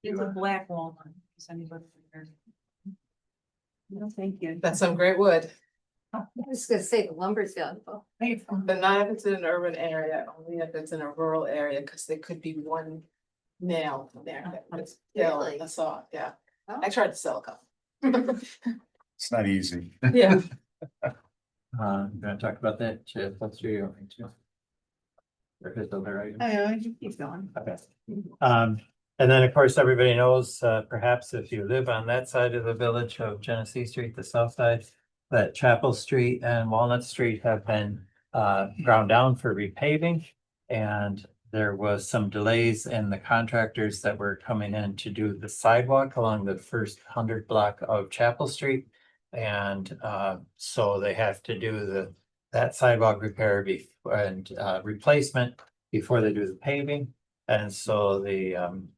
It's a black walnut. Is anybody there? No, thank you. That's some great wood, I was gonna say the lumber's valuable. but not if it's in an urban area, only if it's in a rural area, because there could be one nail there. It's still Really? a saw, yeah. Oh. I tried to sell a couple. It's not easy. Yeah. You wanna talk about that, Chip? What's your going to? Or his other item? I know, you keep going. Okay. And then, of course, everybody knows, perhaps if you live on that side of the village of Genesee Street, the south side, that Chapel Street and Walnut Street have been ground down for repaving. And there was some delays in the contractors that were coming in to do the sidewalk along the first 100 block of Chapel Street. And so they have to do that sidewalk repair and replacement before they do the paving. And so the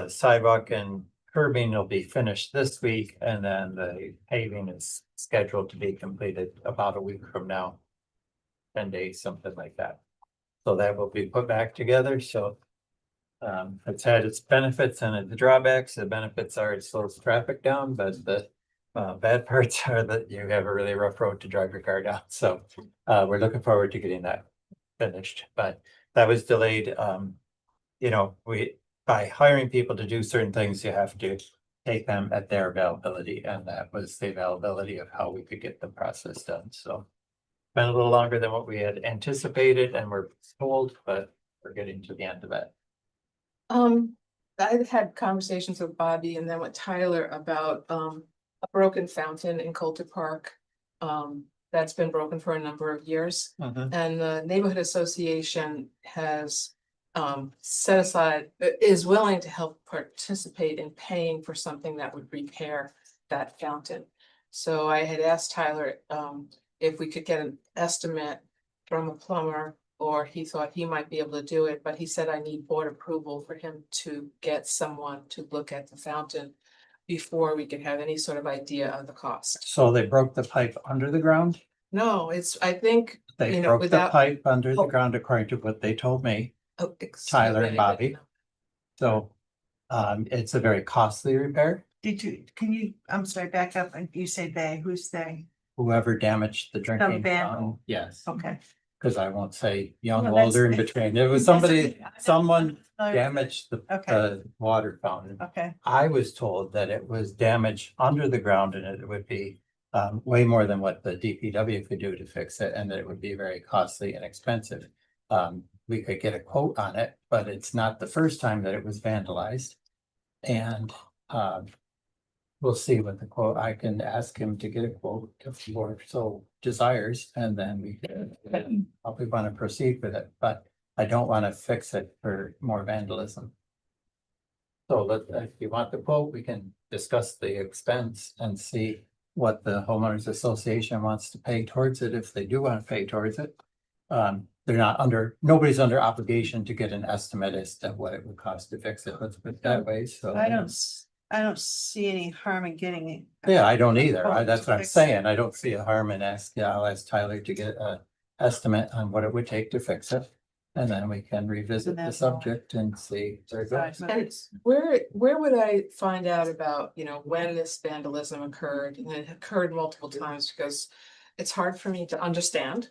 sidewalk and curbing will be finished this week, and then the paving is scheduled to be completed about a week from now. 10 days, something like that. So that will be put back together, so. It's had its benefits and its drawbacks. The benefits are it slows traffic down, but the bad parts are that you have a really rough road to drive your car down, so. We're looking forward to getting that finished, but that was delayed. You know, by hiring people to do certain things, you have to take them at their availability, and that was the availability of how we could get the process done, so. Been a little longer than what we had anticipated and were told, but we're getting to the end of it. I've had conversations with Bobby and then with Tyler about a broken fountain in Coulter Park. That's been broken for a number of years. And the neighborhood association has set aside, is willing to help participate in paying for something that would repair that fountain. So I had asked Tyler if we could get an estimate from a plumber, or he thought he might be able to do it, but he said I need board approval for him to get someone to look at the fountain before we could have any sort of idea of the cost. So they broke the pipe under the ground? No, it's, I think, They you know, broke the without. pipe under the Oh. ground according to what they told me, Oh, excuse Tyler me, and I didn't Bobby. know. So. It's a very costly repair. Can you, I'm sorry, back up, and you say they, who's they? Whoever damaged the drinking vandal. fountain, yes, Okay. because I won't say young, Well, that's older in okay. between. It was somebody, someone Okay. damaged the water fountain. Okay, I was told that it was damaged under the ground and it would be way more than what the DPW could do to fix it, and that it would be very costly and expensive. We could get a quote on it, but it's not the first time that it was vandalized. And we'll see what the quote, I can ask him to get a quote if the board so desires, and then we can probably want to proceed with it, but I don't want to fix it for more vandalism. So if you want the quote, we can discuss the expense and see what the homeowners association wants to pay towards it, if they do want to pay towards it. Nobody's under obligation to get an estimate as to what it would cost to fix it, let's put it that way, so. I don't see any harm in getting it. Yeah, I don't either. Oh, That's what I'm fix it. saying. I don't see a harm in I'll ask Tyler to get an estimate on what it would take to fix it. And then we can revisit And the that's all. subject and see where it goes. And where would I find out about, you know, when this vandalism occurred? And it occurred multiple times, because it's hard for me to understand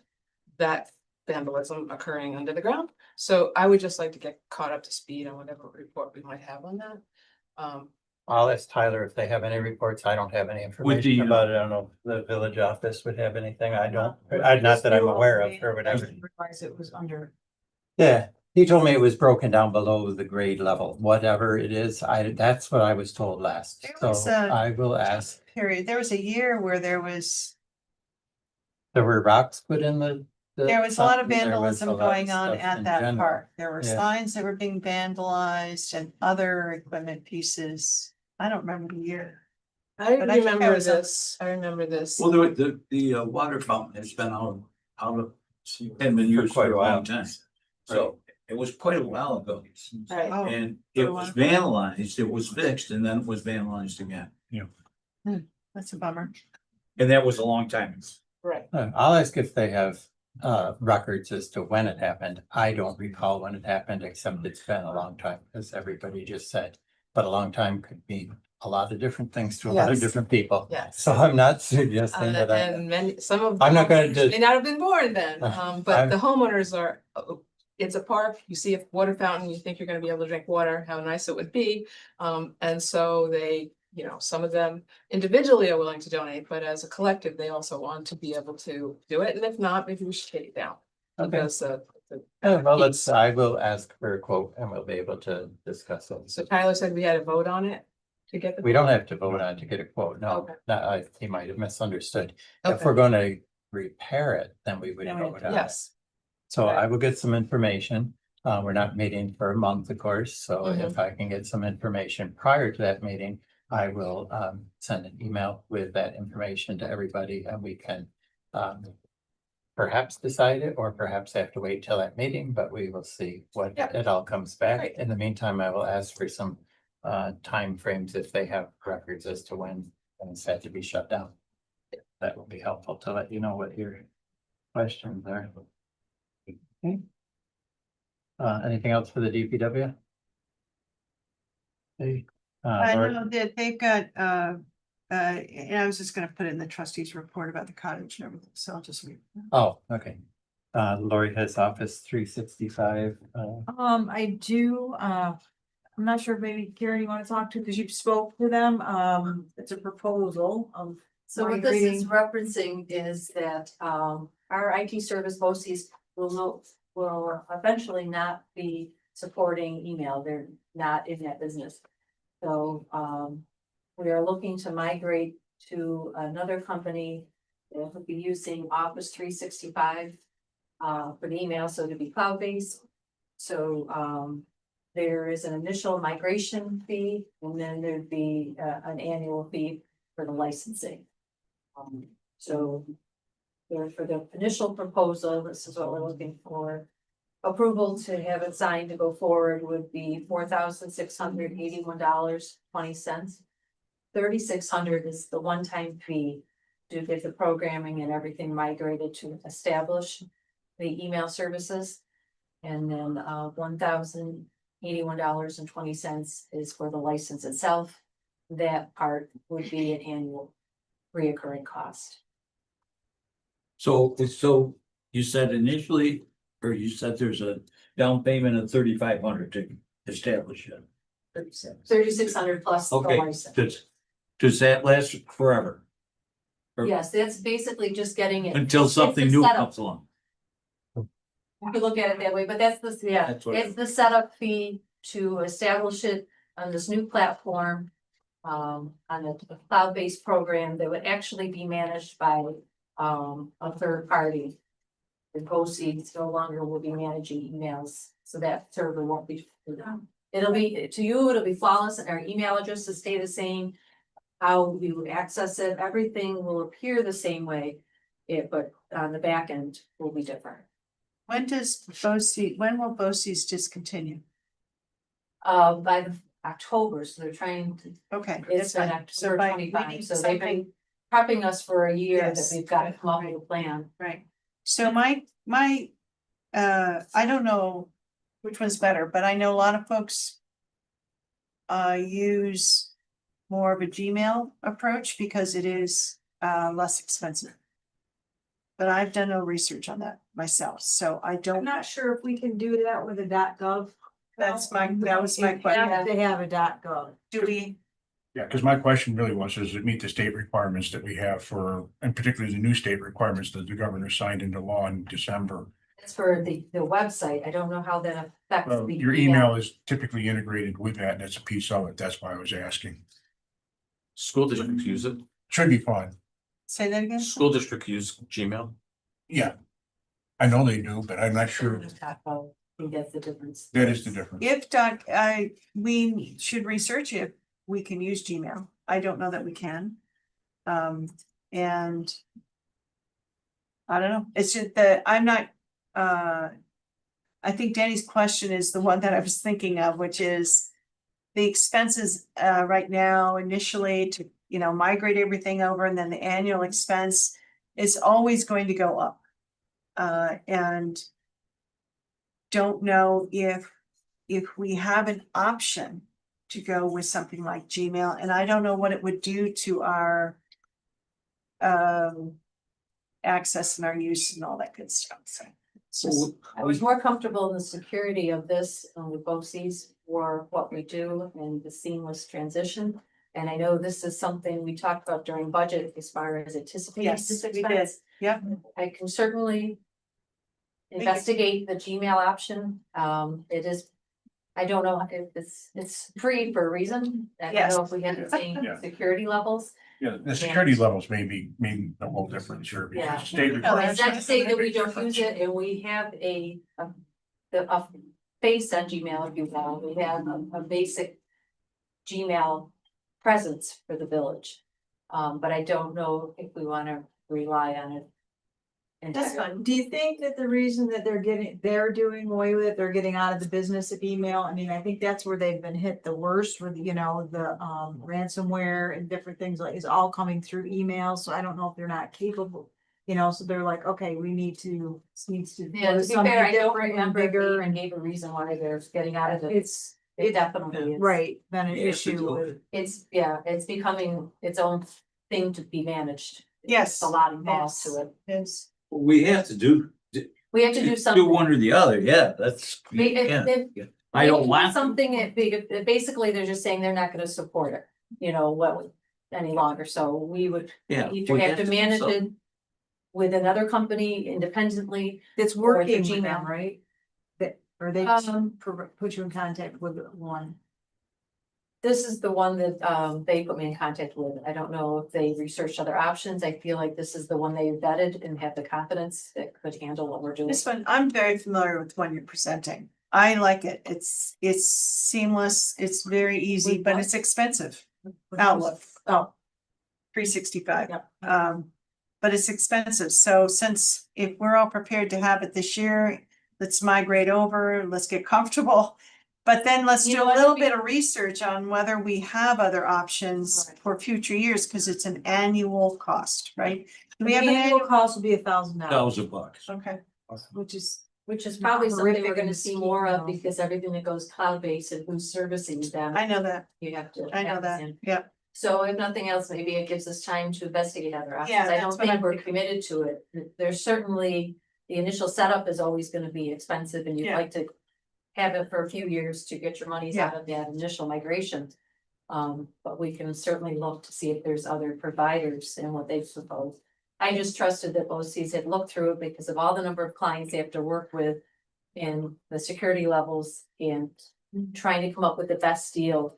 that vandalism occurring under the ground. So I would just like to get caught up to speed on whatever report we might have on that. I'll ask Tyler if they have any reports. I don't have any information about it. I don't know if the village office would have anything. I don't, not that I'm aware of or whatever. Realize it was under. Yeah, he told me it was broken down below the grade level, whatever it is. That's what I was told last. There So was I will ask. Period. There was a year where there There were rocks put in was a lot of there was vandalism a lot of going on stuff at in that general. park. There were Yeah. signs that were being vandalized and other equipment pieces. I don't remember the year. I But I think I remember was on- this, I remember this. Well, the water fountain has been out of, hadn't been used quite for a a while. long time. So it was quite a while ago. Right. Oh, And it was vandalized, it was fixed, and then it was vandalized again. that's a bummer. And that was a long time. Right. I'll ask if they have records as to when it happened. I don't recall when it happened, except it's been a long time, as everybody just said. But a long time could mean a lot of different things to a lot of Yes. different people. Yes. So I'm not suggesting that I. And some of. I'm not gonna the homeowners may not have been born then, I'm- but the homeowners are it's a park, you see a water fountain, you think you're gonna be able to drink water, how nice it would be. And so they, you know, some of them individually are willing to donate, but as a collective, they also want to be able to do it, and if not, maybe we should take it down. Okay. Because Well, I will ask for a quote and we'll be able to discuss it. so Tyler said we had a vote on it to get the. We don't have to vote on to get a quote, no, Okay. he might have misunderstood. If Okay. we're gonna repair it, then we would Then we have vote on it. Yes, So Okay. I will get some information. We're not meeting for a month, of course, so if I can get some information prior to that meeting, I will send an email with that information to everybody and we can perhaps decide it or perhaps have to wait till that meeting, but we will see what Yep. it all comes back. Great. In the meantime, I will ask for some timeframes if they have records as to when it's had to be shut down. That will be helpful to let you know what your questions are. Okay. Anything else for the DPW? Okay. I Lori? know that they've got, and I was just gonna put it in the trustees report about the cottage and everything, so I'll just read. Oh, okay. Lori has Office 365. I do, I'm not sure, maybe Karen, you wanna talk to, because you spoke to them, it's a proposal of. So what this is referencing is that our IT service BOCES will eventually not be supporting email. They're not in that business. So we are looking to migrate to another company that will be using Office 365 for the email, so to be cloud-based. So there is an initial migration fee, and then there'd be an annual fee for the licensing. So for the initial proposal, this is what we're looking for. Approval to have it signed to go forward would be $4,681.20. $3,600 is the one-time fee to get the programming and everything migrated to establish the email services. And then $1,081.20 is for the license itself. That part would be an annual reoccurring cost. So you said initially, or you said there's a down payment of 3,500 to establish it. 3,600 plus the Okay, license. does that last forever? Or Yes, that's basically just getting it. until it's something the new setup. comes along? You could look at it that way, but that's the, yeah, That's what- it's the setup fee to establish it on this new platform. On a cloud-based program that would actually be managed by a third party. The BOCES no longer will be managing emails, so that server won't be. It'll be, to you, it'll be flawless, and our email address will stay the same. How we would access it, everything will appear the same way. But on the back end will be different. When will BOCES discontinue? By the October, so they're trying to, Okay. it's been So October by- we 25, need so they've something- been prepping us for a year that Yes, we've got to come up right. with a plan. Right, so my, I don't know which one's better, but I know a lot of folks. Use more of a Gmail approach because it is less expensive. But I've done no research on that myself, so I I'm don't, not sure if we can do that with a .gov. that was my You question. have to have a .gov. Do we, Yeah, because my question really was, does it meet the state requirements that we have for, and particularly the new state requirements that the governor signed into law in December? It's for the website. I don't know how that affects Well, the your email is typically integrated with that, and it's a piece of it. That's why I was asking. School districts use it. Should be fun. say that again? School district use Gmail. Yeah. I know they do, but I'm not sure. I think that's the difference. That is the difference. If we should research if we can use Gmail. I don't know that we can. And. I don't know, it's just that I'm not, I think Danny's question is the one that I was thinking of, which is. The expenses right now initially to, migrate everything over, and then the annual expense is always going to go up. And. Don't know if we have an option to go with something like Gmail, and I don't know what it would do to our. Access and our use and all that good stuff, so. I was more comfortable in the security of this with BOCES for what we do and the seamless transition. And I know this is something we talked about during budget as far as anticipating Yes, this we did. expense. Yep. I can certainly investigate the Gmail option. It is, I don't know if it's free for a reason. I don't know if we have the same Yeah. security levels. Yeah, the security levels may be a little different here. because Yeah. State. Oh, It's not to say that we don't use it, and we have a face on Gmail, if you will. We have a basic Gmail presence for the village. But I don't know if we wanna rely on it. That's entirely. fine. Do you think that the reason that they're doing away with it, they're getting out of the business of email? I mean, I think that's where they've been hit the worst with, the ransomware and different things like, is all coming through email. So I don't know if they're not capable, so they're like, okay, we need to. Yeah, to be something fair, I don't different and remember if they bigger even gave a reason why they're getting out of it. It's, It definitely is. right, been an Yeah, it's issue with. It's becoming its own thing to be managed. Yes. It's a lot involved to it. Yes. We have to do We have to do something. one or the other, yeah, that's. I mean, if I don't Maybe want. something, basically, they're just saying they're not gonna support it, any longer, so we would Yeah. either we have to do manage something. it. With another company independently, It's Or working the with them, Gmail. right? Or they put you in contact with one. this is the one that they put me in contact with. I don't know if they researched other options. I feel like this is the one they vetted and have the confidence that could handle what we're doing. This one, I'm very familiar with the one you're presenting. I like it. It's seamless. It's very easy, With but what? it's expensive. Outlook. Oh, 365. yeah. But it's expensive. So since if we're all prepared to have it this year, let's migrate over, let's get comfortable. But then let's You do know a what, little we- bit of research on whether we have other options Right. for future years, because it's an annual cost, right? Do we The have an annual annual? cost will be $1,000, $1,000. Okay. Which is probably something we're Horrific in gonna the see scheme more of of- because everything that goes cloud-based and who's servicing them, I know that. you have to. I know have that. in. Yeah. So if nothing else, maybe it gives us time to investigate other options. Yeah, I that's don't what think I'm we're thinking. committed to it. There's certainly, the initial setup is always gonna be expensive and you'd Yeah. like to have it for a few years to get your monies Yeah. out of that initial migration. But we can certainly look to see if there's other providers and what they've proposed. I just trusted that BOCES had looked through it because of all the number of clients they have to work with and the security levels and trying to come up with the best deal.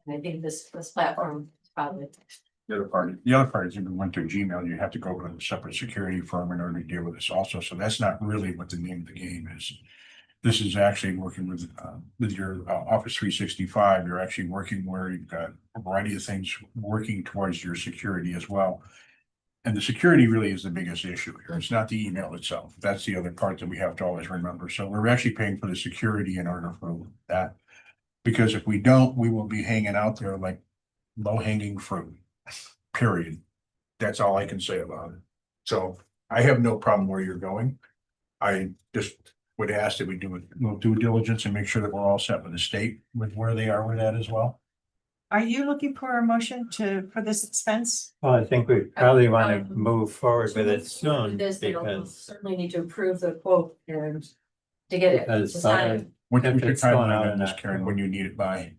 And I think this platform is probably. The other part is if you went to Gmail, you have to go with a separate security firm in order to deal with this also. So that's not really what the name of the game is. This is actually working with your Office 365. You're actually working where you've got a variety of things working towards your security as well. And the security really is the biggest issue here. It's not the email itself. That's the other part that we have to always remember. So we're actually paying for the security in order for that. Because if we don't, we will be hanging out there like low hanging fruit, period. That's all I can say about it. So I have no problem where you're going. I just would ask that we do due diligence and make sure that we're all set with the state with where they are with that as well. Are you looking for a motion for this expense? Well, I think we probably want to Um, move forward with it soon With this, they'll because certainly need to approve the quote and to get it. Because, to sign it. What's If your it's going timeline out on in this, Karen, when you need it by?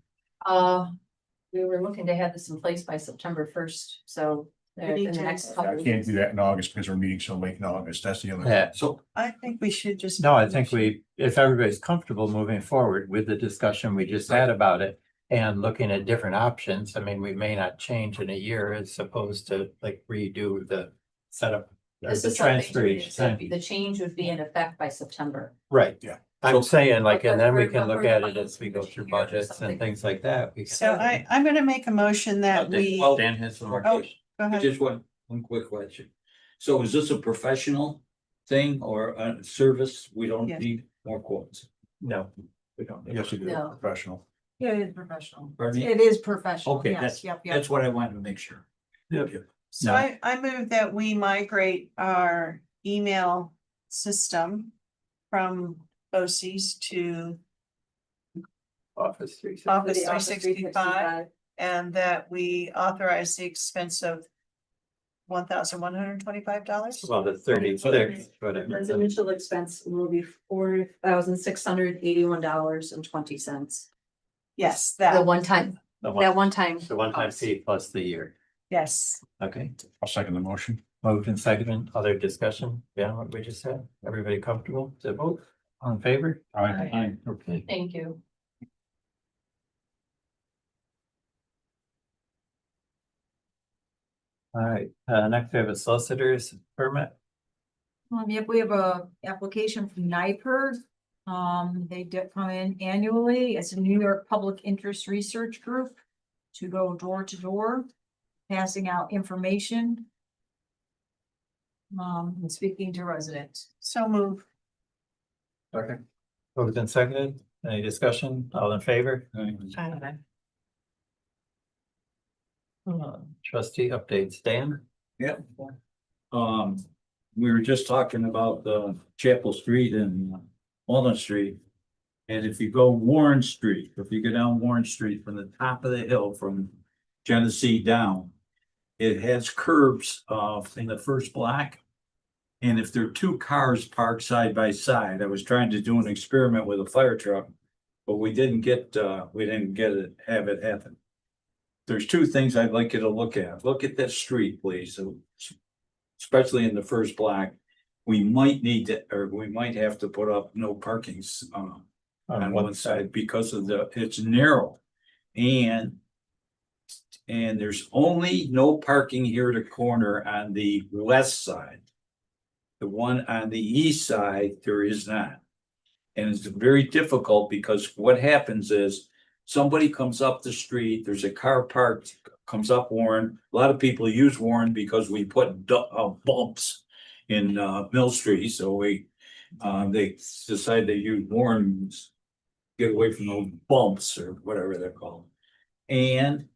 We were looking to have this in place by September 1st, so in the next couple I of can't weeks. do that in August because we're meeting so late in August. That's the other. Yeah. So I think we should just. No, I think if everybody's comfortable moving forward with the discussion we just had about it and looking at different options, I mean, we may not change in a year as opposed to like redo the setup. This The is something transfer each time. the change would be in effect by September. Right. Yeah. I'm saying like, and then we But can for look the at it final as we go through year or budgets something. and things like that. We can- So I'm gonna make a motion that we, go Dan has some more Oh. questions. ahead. Just one quick question. So is this a professional thing or a service? We don't Yes. need more quotes. No, we don't. Yes, it is No. professional. Yeah, it is professional. Pardon me? It is professional. Okay, Yes, that's, yep, yep. that's what I wanted to make sure. So No. I move that we migrate our email system from BOCES to Office 360. Office The Office 365 and that we authorize the expense of $1,125. Well, the 36, whatever. Residential expense will be $4,681.20. Yes, The that, one time, The that one time. the one-time fee plus the year. yes. Okay, I'll second the motion. moved and seconded. Other discussion? Yeah, what we just said. Everybody comfortable to vote? On favor? Aye. Okay. Thank you. All right, next we have a solicitor's permit. Yep, we have a application from NIPER. They did come in annually. It's a New York Public Interest Research Group to go door to door, passing out information. And speaking to residents. So move. Okay. Moved and seconded. Any discussion? All in favor? Trustee updates, Dan? Yep. We were just talking about the Chapel Street and Walnut Street. And if you go Warren Street, if you go down Warren Street from the top of the hill from Genesee down, it has curbs in the first block. And if there are two cars parked side by side, I was trying to do an experiment with a fire truck, but we didn't get it, have it happen. There's two things I'd like you to look at. Look at this street, please. So, especially in the first block, we might need to, or we might have to put up no parkings on one side because of it's narrow. And there's only no parking here at the corner on the west side. The one on the east side, there is not. And it's very difficult because what happens is somebody comes up the street, there's a car parked, comes up Warren. A lot of people use Warren because we put bumps in Mill Street. So they decide to use Warren, get away from those bumps or whatever they're called. And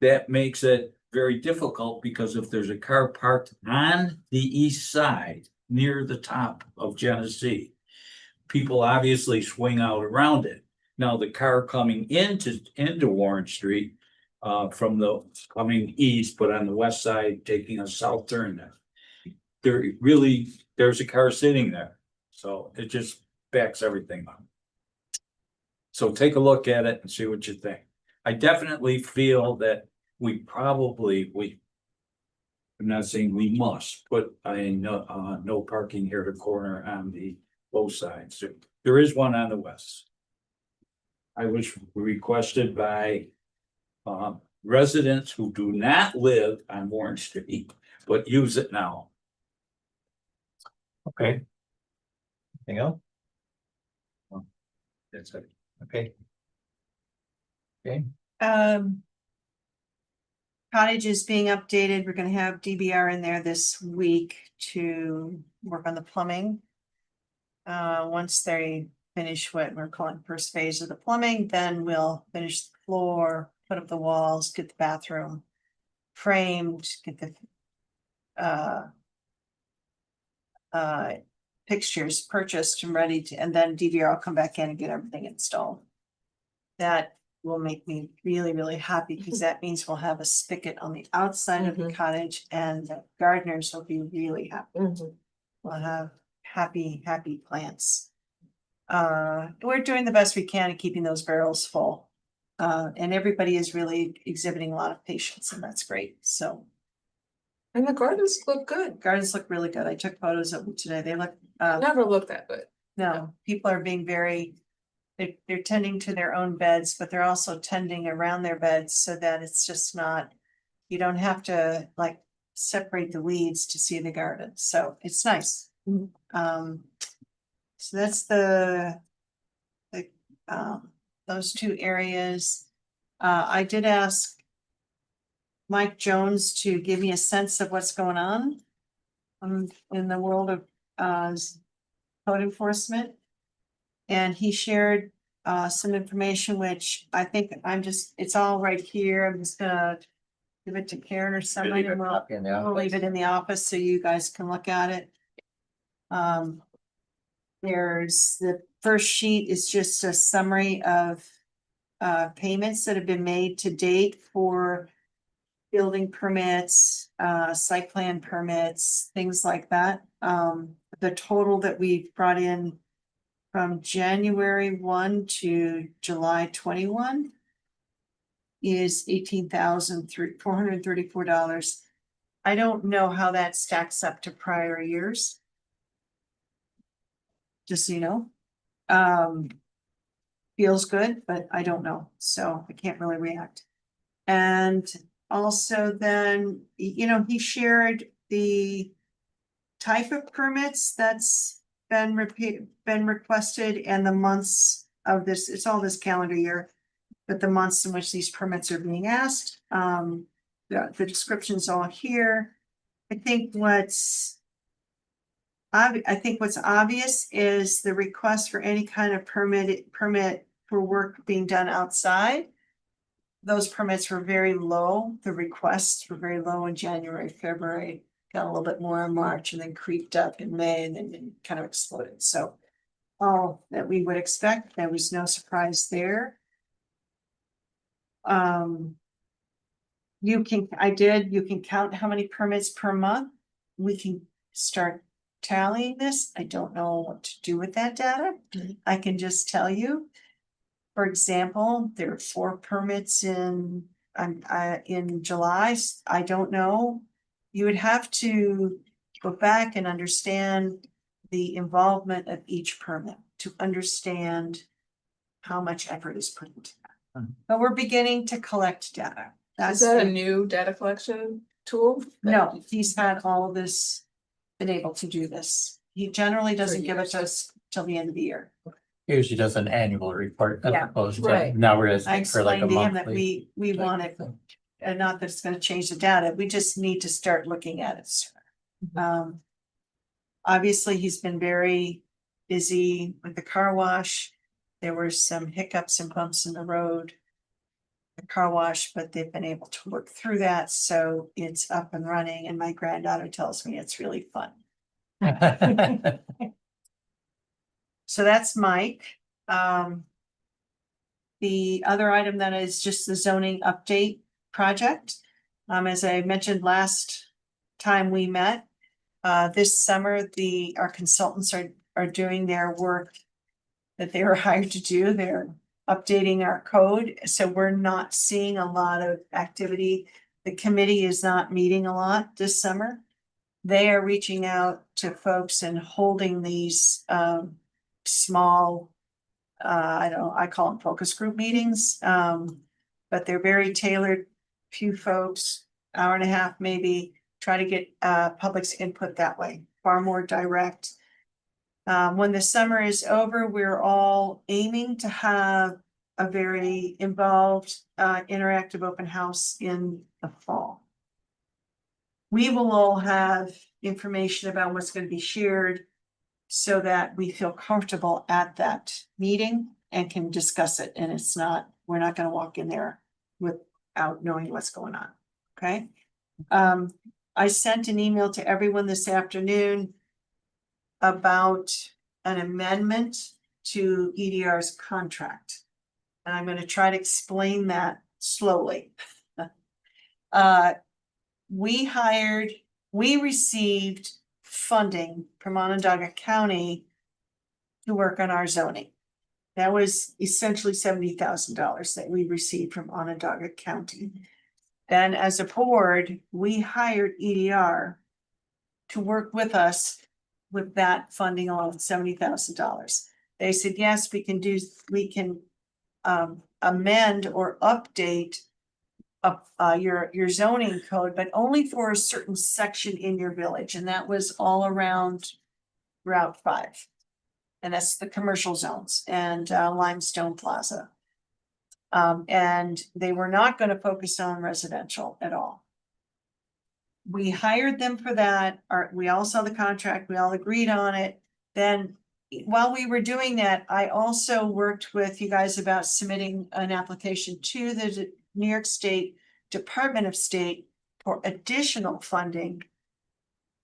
that makes it very difficult because if there's a car parked on the east side near the top of Genesee, people obviously swing out around it. Now, the car coming into Warren Street from the coming east, but on the west side, taking a south turn there's a car sitting there. So it just backs everything up. So take a look at it and see what you think. I definitely feel that I'm not saying we must put no parking here at the corner on the both sides. There is one on the west. I was requested by residents who do not live on Warren Street, but use it now. Okay. Anything else? That's it. Okay. Okay, Cottage is being updated. We're gonna have DBR in there this week to work on the plumbing. Once they finish what we're calling first phase of the plumbing, then we'll finish the floor, put up the walls, get the bathroom framed, get the fixtures purchased and ready to, and then DVR will come back in and get everything installed. That will make me really, really happy because that means we'll have a spigot on the outside of the cottage and the gardeners will be really happy. We'll have happy plants. We're doing the best we can at keeping those barrels full. And everybody is really exhibiting a lot of patience and that's great. So. And the gardens look good. Gardens look really good. I took photos of them today. They look, Never looked that good. no, people are being very, they're tending to their own beds, but they're also tending around their beds so that it's just not, you don't have to like separate the weeds to see the garden. So it's nice. So that's those two areas. I did ask Mike Jones to give me a sense of what's going on in the world of code enforcement. And he shared some information, which I think it's all right here. I'm just gonna give it to Karen or somebody. And we'll leave it in the office so you guys can look at it. There's the first sheet is just a summary of payments that have been made to date for building permits, site plan permits, things like that. The total that we brought in from January 1 to July 21 is $18,434. I don't know how that stacks up to prior years. Just so you know. Feels good, but I don't know, so I can't really react. And also then, he shared the type of permits that's been requested and the months of this, it's all this calendar year, but the months in which these permits are being asked. The description's all here. I think what's obvious is the request for any kind of permit for work being done outside. Those permits were very low. The requests were very low in January, February, got a little bit more in March, and then creeped up in May, and then kind of exploded. So all that we would expect, there was no surprise there. You can count how many permits per month. We can start tallying this. I don't know what to do with that data. I can just tell you, for example, there are 4 permits in July. I don't know. You would have to go back and understand the involvement of each permit to understand how much effort is put into that. But we're beginning to collect data. Is that a new data collection tool? No, he's had all this, been able to do this. He generally doesn't give it to us till the end of the year. Usually does an annual report as Yeah. opposed to, Right. now we're I asking for like a explained to him that monthly. we want it, and not that it's gonna change the data, we just need to start looking at it sooner. Obviously, he's been very busy with the car wash. There were some hiccups and bumps in the road. The car wash, but they've been able to work through that, so it's up and running, and my granddaughter tells me it's really fun. So that's Mike. The other item that is just the zoning update project. As I mentioned last time we met, this summer, our consultants are doing their work that they were hired to do. They're updating our code, so we're not seeing a lot of activity. The committee is not meeting a lot this summer. They are reaching out to folks and holding these small, I call them focus group meetings, but they're very tailored. Few folks, hour and a half maybe, try to get public's input that way, far more direct. When the summer is over, we're all aiming to have a very involved, interactive open house in the fall. We will all have information about what's going to be shared so that we feel comfortable at that meeting and can discuss it. And we're not going to walk in there without knowing what's going on. Okay. I sent an email to everyone this afternoon about an amendment to EDR's contract. And I'm going to try to explain that slowly. We received funding from Onondaga County to work on our zoning. That was essentially $70,000 that we received from Onondaga County. Then as a board, we hired EDR to work with us with that funding alone, $70,000. They said, yes, we can amend or update your zoning code, but only for a certain section in your village, and that was all around Route 5. And that's the commercial zones and Limestone Plaza. And they were not going to focus on residential at all. We hired them for that. We all saw the contract, we all agreed on it. Then while we were doing that, I also worked with you guys about submitting an application to the New York State Department of State for additional funding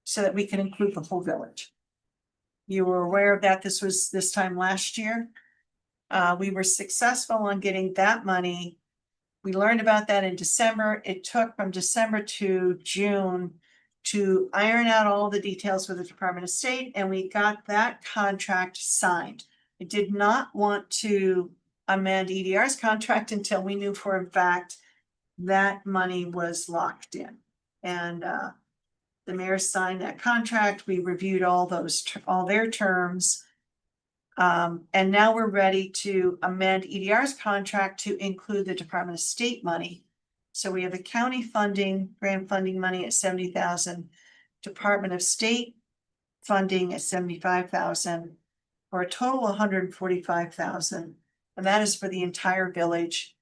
so that we can include the whole village. You were aware of that. This was this time last year. We were successful on getting that money We learned about that in December. It took from December to June to iron out all the details with the Department of State, and we got that contract signed. I did not want to amend EDR's contract until we knew for a fact that money was locked in. And the mayor signed that contract. We reviewed all their terms. And now we're ready to amend EDR's contract to include the Department of State money. So we have the county funding, grant funding money at 70,000, Department of State funding at 75,000, for a total of 145,000. And that is for the entire village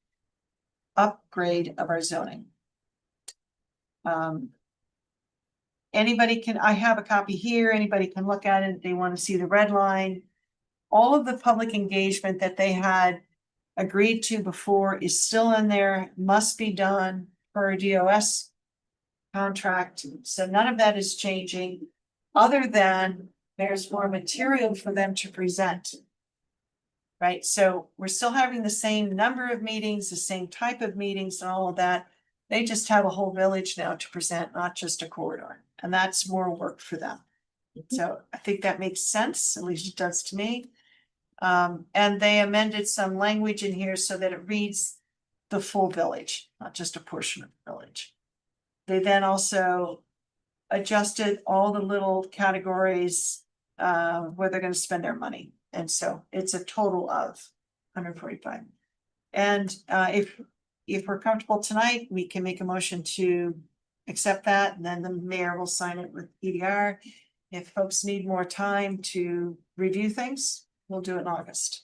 upgrade of our zoning. Anybody can, I have a copy here, anybody can look at it if they want to see the red line. All of the public engagement that they had agreed to before is still in there, must be done per DOS contract. So none of that is changing, other than there's more material for them to present. Right, so we're still having the same number of meetings, the same type of meetings and all of that. They just have a whole village now to present, not just a corridor, and that's more work for them. So I think that makes sense, at least it does to me. And they amended some language in here so that it reads the full village, not just a portion of the village. They then also adjusted all the little categories where they're gonna spend their money. And so it's a total of 145. And if we're comfortable tonight, we can make a motion to accept that, and then the mayor will sign it with EDR. If folks need more time to review things, we'll do it in August.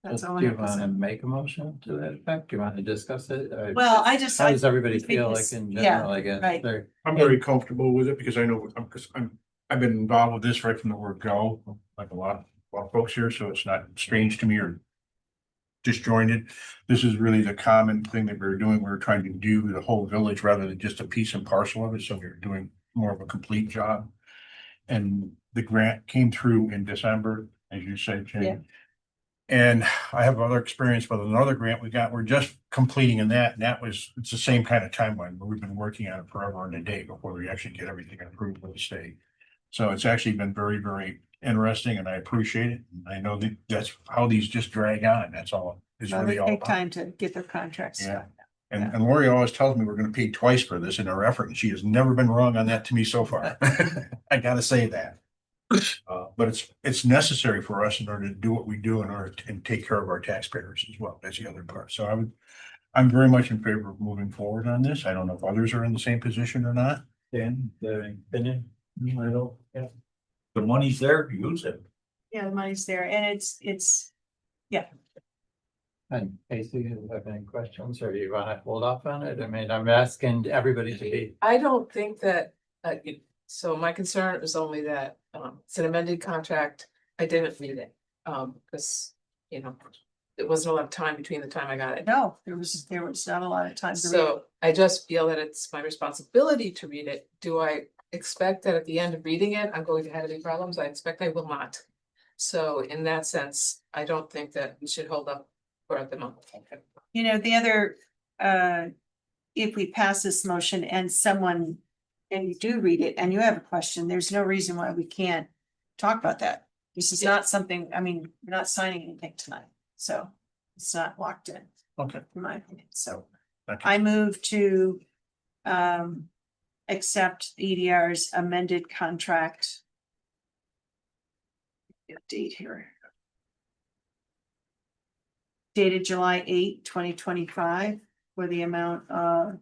That's all I Do you have to want to say. make a motion to that effect? Do you want to discuss it? Or Well, I just. how does everybody think feel like it's- in yeah, general, I guess? right. They're- I'm very comfortable with it because I know, I've been involved with this right from the word go, like a lot of folks here, so it's not strange to me or disjointed. This is really the common thing that we're doing. We're trying to do the whole village rather than just a piece and parcel of it, so we're doing more of a complete job. And the grant came through in December, as you said, Yeah. Jane. And I have other experience with another grant we got. We're just completing in that, and it's the same kind of timeline, but we've been working on it forever and a day before we actually get everything approved with the state. So it's actually been very, very interesting, and I appreciate it. I know that that's how these just drag on. That's all. It's Well, they really all take about. time to get their contracts. Yeah. done. And Lori always tells me we're gonna pay twice for this in our effort, and she has never been wrong on that to me so far. I gotta say that. But it's necessary for us in order to do what we do in order to and take care of our taxpayers as well. That's the other part. So I'm very much in favor of moving forward on this. I don't know if others are in the same position or not. Dan, the opinion, I don't, yeah. The money's there, use it. Yeah, the money's there, and it's, And Casey, do you have any questions, or do you want to hold off on it? I mean, I'm asking everybody to be. I don't think that, so my concern is only that, it's an amended contract. I didn't read it, because, it wasn't a lot of time between the time I got it. no, there was not a lot of time to read. So I just feel that it's my responsibility to read it. Do I expect that at the end of reading it, I'm going to have any problems? I expect I will not. So in that sense, I don't think that we should hold up for the moment. You know, the other, if we pass this motion and you do read it and you have a question, there's no reason why we can't talk about that. This is not something, I mean, we're not signing anything tonight, so it's not locked in. Okay. In my opinion, so Thank you. I move to accept EDR's amended contract. Date here. Dated July 8, 2025, for the amount of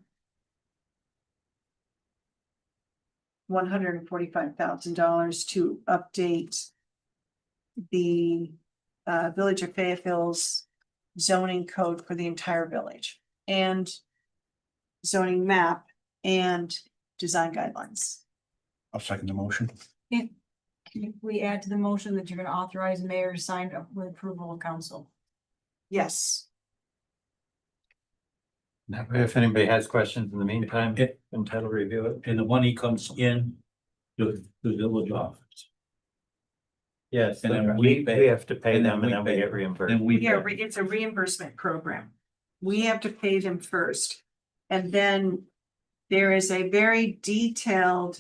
$145,000 to update the Village of Fayetteville's zoning code for the entire village and zoning map and design guidelines. I'll second the motion. Can we add to the motion that you're gonna authorize the mayor to sign up with approval of council? Yes. Now, if anybody has questions in the meantime, entitled to review it. And the money comes in the village office. Yes, And then and we we pay. have to pay And then them and we then we pay get them. reimbursed. Then we. Yeah, pay. it's a reimbursement program. We have to pay them first. And then there is a very detailed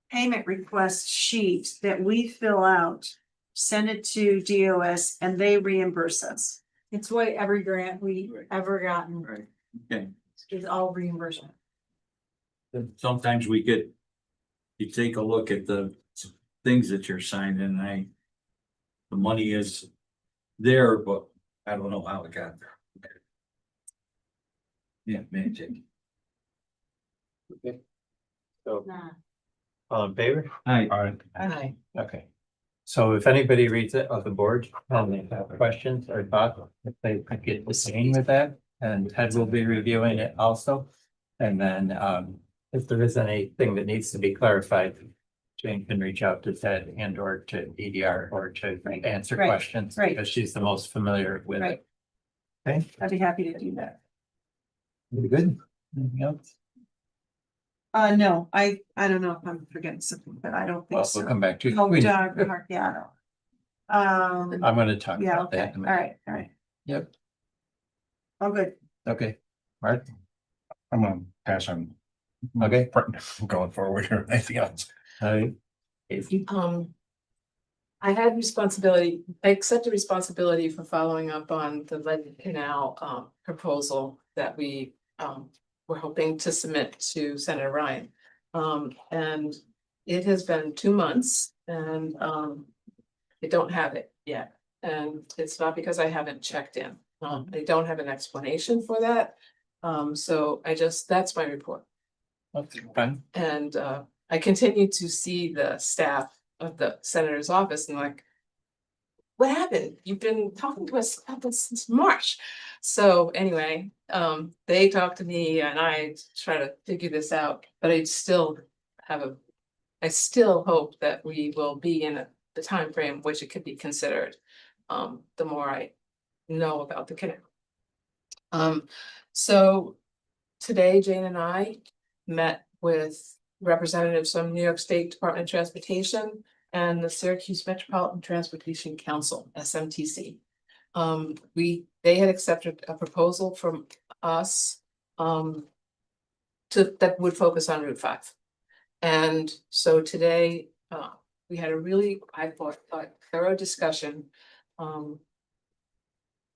payment request sheet that we fill out, send it to DOS, and they reimburse us. It's why every grant we ever gotten Right, okay. is all reimbursement. Sometimes we get, you take a look at the things that you're signing, and the money is there, but I don't know how it got there. Yeah, magic. So, Nah. all in favor? Hi. Aye. Okay. So if anybody reads it of the board and they have questions or thoughts, if they could get the same with that, and Ted will be reviewing it also. And then if there is anything that needs to be clarified, Jane can reach out to Ted and or to EDR or to answer Right, questions. right. Because she's the most familiar with Right. it. Okay, I'd be happy to do that. very good. Anything else? No, I don't know if I'm forgetting something, but I don't Well, think we'll so. come back to. Oh, we- Doug, yeah. I'm gonna talk Yeah, about okay, that. all right, all right. Yep, All good. okay. Mark, I'm gonna pass on. Okay. Going forward or anything else. I, I had responsibility, I accepted responsibility for following up on the lead canal proposal that we were hoping to submit to Senator Ryan. And it has been 2 months and I don't have it yet. And it's not because I haven't checked in. I don't have an explanation for that. So that's my report. that's fine. And I continue to see the staff of the senator's office and like, what happened? You've been talking to us about this since March. So anyway, they talked to me and I try to figure this out, but I still hope that we will be in the time frame which it could be considered. The more I know about the canal. So today Jane and I met with representatives from New York State Department of Transportation and the Syracuse Metropolitan Transportation Council, SMTC. They had accepted a proposal from us that would focus on Route 5. And so today, we had a really, I thought, thorough discussion. For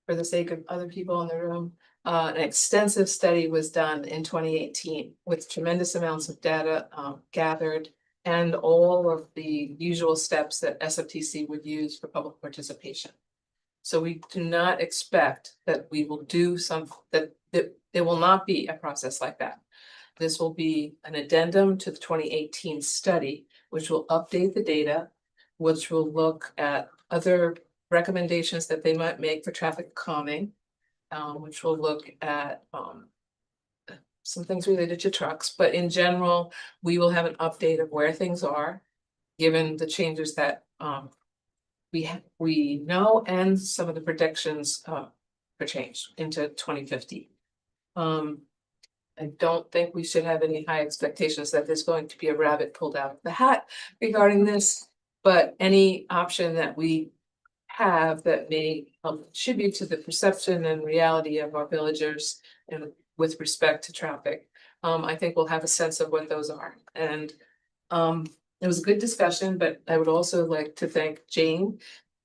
the sake of other people in the room, an extensive study was done in 2018 with tremendous amounts of data gathered and all of the usual steps that SFTC would use for public participation. So we do not expect that we will do that there will not be a process like that. This will be an addendum to the 2018 study, which will update the data, which will look at other recommendations that they might make for traffic calming, which will look at some things related to trucks, but in general, we will have an update of where things are, given the changes that we know and some of the predictions for change into 2050. I don't think we should have any high expectations that there's going to be a rabbit pulled out of the hat regarding this, but any option that we have that may contribute to the perception and reality of our villagers and with respect to traffic. I think we'll have a sense of what those are. And it was a good discussion, but I would also like to thank Jane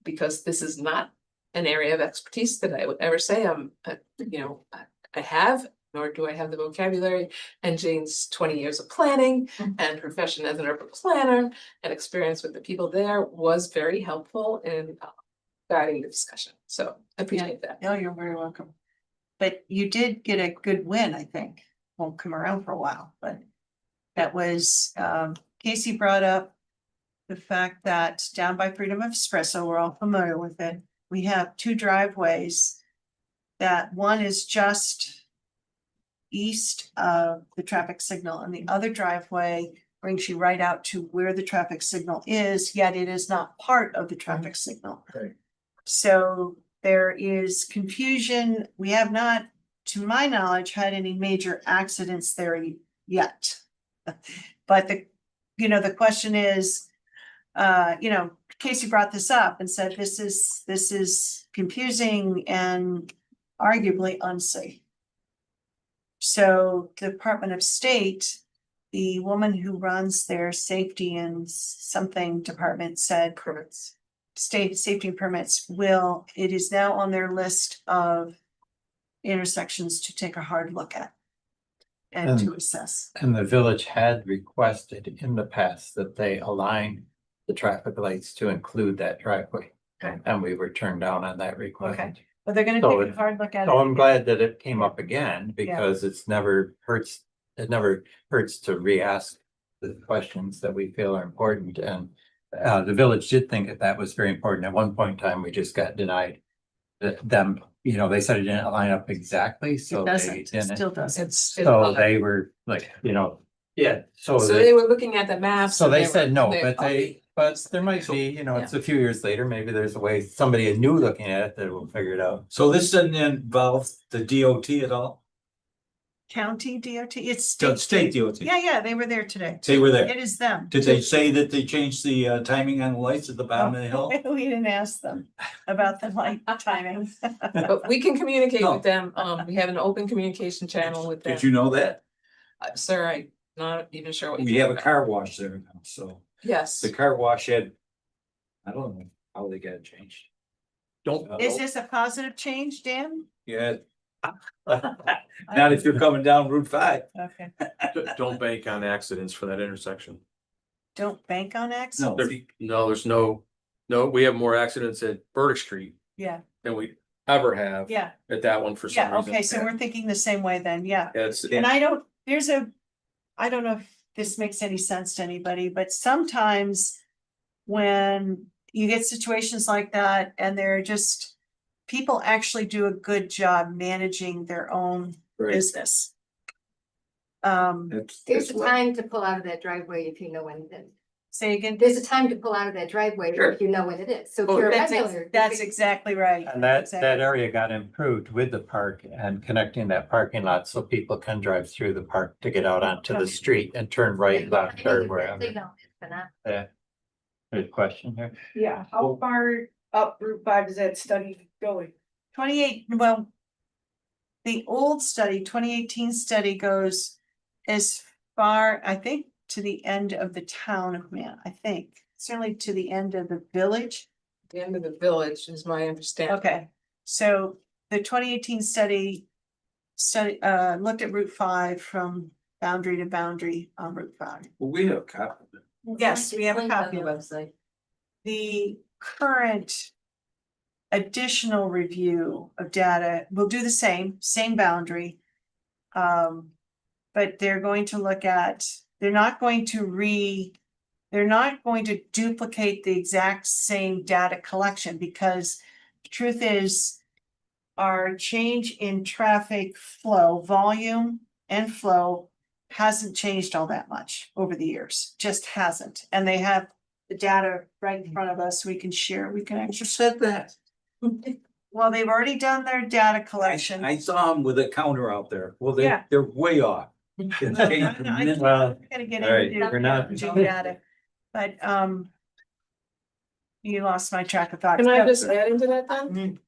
because this is not an area of expertise that I would ever say I have, nor do I have the vocabulary. And Jane's 20 years of planning and profession as an urban planner and experience with the people there was very helpful in guiding the discussion. So I appreciate that. No, you're very welcome. But you did get a good win, I think. Won't come around for a while, but that was, Casey brought up the fact that down by Freedom of Espresso, we're all familiar with it. We have 2 driveways that one is just east of the traffic signal and the other driveway brings you right out to where the traffic signal is, yet it is not part of the traffic signal. Okay. So there is confusion. We have not, to my knowledge, had any major accidents there yet. But the question is, you know, Casey brought this up and said, this is confusing and arguably unsafe. So the Department of State, the woman who runs their safety and something department said Permits. state safety permits it is now on their list of intersections to take a hard look at and to assess. And the village had requested in the past that they align the traffic lights to include that driveway. Okay. And we were turned down on that request. Okay. But they're gonna So take a hard look at So it. I'm glad that it came up again because it never hurts to re-ask the questions that we feel are important. And the village did think that that was very important. At one point in time, we just got denied them, you know, they said it didn't line up exactly, so It they doesn't, it didn't. still doesn't. So they were like, you know, yeah, So they were looking at the maps. so and they were- said no, and but there might be, you know, it's a few years later, maybe there's a way, somebody new looking at it that will figure it out. So this doesn't involve the DOT at all? County DOT, it's So state. state DOT? Yeah, they were there today. They were there. It is them. Did they say that they changed the timing on the lights at the bottom of the hill? We didn't ask them about the light timing. But we can communicate No. with them. We have an open communication channel with them. Did you know that? Sir, I'm not even sure what. We have a car wash there now, so Yes. the car wash had, I don't know how they got it changed. Don't, Is this a positive change, Dan? Yeah. Not if you're coming down Route 5. Okay, don't bank on accidents for that intersection. don't bank on accidents. There's no, we have more accidents at Burdick Street Yeah, than we ever have yeah, at that one for some yeah, reason. okay, so we're thinking the same way then, yeah. It's, And I don't know if this makes any sense to anybody, but sometimes when you get situations like that and they're just, people actually do a good job managing their own business. There's a time to pull out of that driveway if you know when it is. Say again, There's a time to pull out of that driveway if you know when it is. So if you're a regular. that's exactly right. And that Exactly. area got improved with the park and connecting that parking lot so people can drive through the park to get out onto the street and turn right, left, or wherever. Yeah. Good question here. Yeah, how far up Route 5 is that study going? 28, well, the old study, 2018 study goes as far, I think, to the end of the town of Man, I think, certainly to the end of the village. The end of the village is my understanding. Okay, so the 2018 study looked at Route 5 from boundary to boundary on Route 5. Well, we have a copy of it. Yes, we have a Link on copy the of it. website. The current additional review of data will do the same boundary. But they're going to look at, they're not going to duplicate the exact same data collection because the truth is our change in traffic flow, volume and flow hasn't changed all that much over the years, just hasn't. And they have the data right in front of us, we can share, we can actually. Said that. Well, they've already done their data collection. I saw them with a counter out there. Well, Yeah. they're way off. I'm It's not changed gonna minute- Well, get all right, into we're not- data, but you lost my track of thought. Can I just add into that then?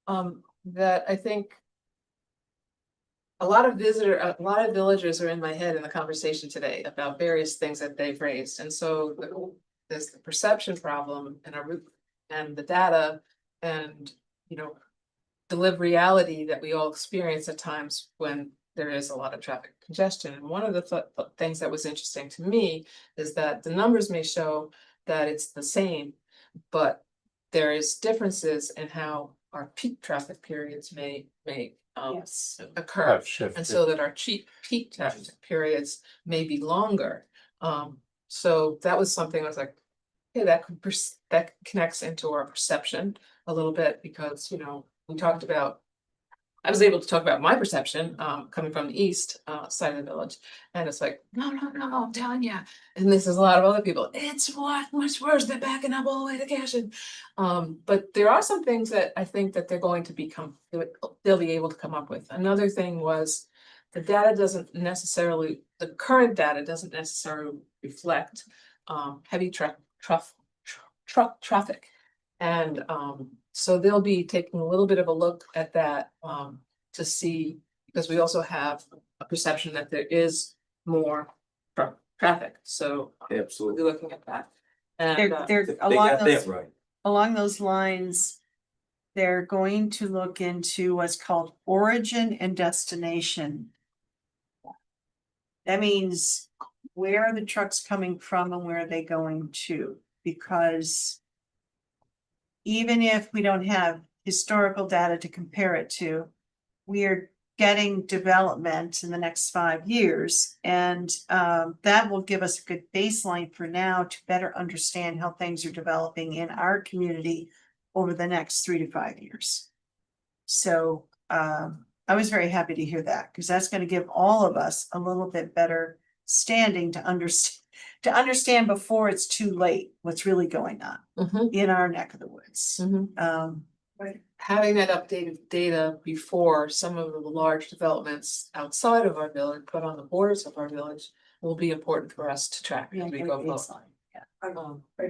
Mhm. That I think. A lot of villagers are in my head in the conversation today about various things that they've raised, and so there's the perception problem and and the data and, you know. The lived reality that we all experience at times when there is a lot of traffic congestion. And one of the things that was interesting to me is that the numbers may show that it's the same, but there is differences in how our peak traffic periods may Yes. occur. Have shifted. And so that our peak traffic periods may be longer. So that was something I was like, hey, that connects into our perception a little bit because, you know, I was able to talk about my perception, coming from the east side of the village. And it's like, no, I'm telling you. And this is a lot of other people. It's much worse. They're backing up all the way to Cashin. But there are some things that I think that they're going to they'll be able to come up with. Another thing was the current data doesn't necessarily reflect heavy truck traffic. And so they'll be taking a little bit of a look at that to see, because we also have a perception that there is more truck traffic, so we'll Absolutely. be looking at that. And They're They along got those, that right. along those lines. They're going to look into what's called origin and destination. That means where are the trucks coming from and where are they going to? Because even if we don't have historical data to compare it to, we are getting development in the next 5 years. And that will give us a good baseline for now to better understand how things are developing in our community over the next 3 to 5 years. So I was very happy to hear that, because that's going to give all of us a little bit better standing to understand before it's too late what's really going on in our neck of the woods. having that updated data before some of the large developments outside of our village, but on the borders of our village, will be important for us to track as we go forward. A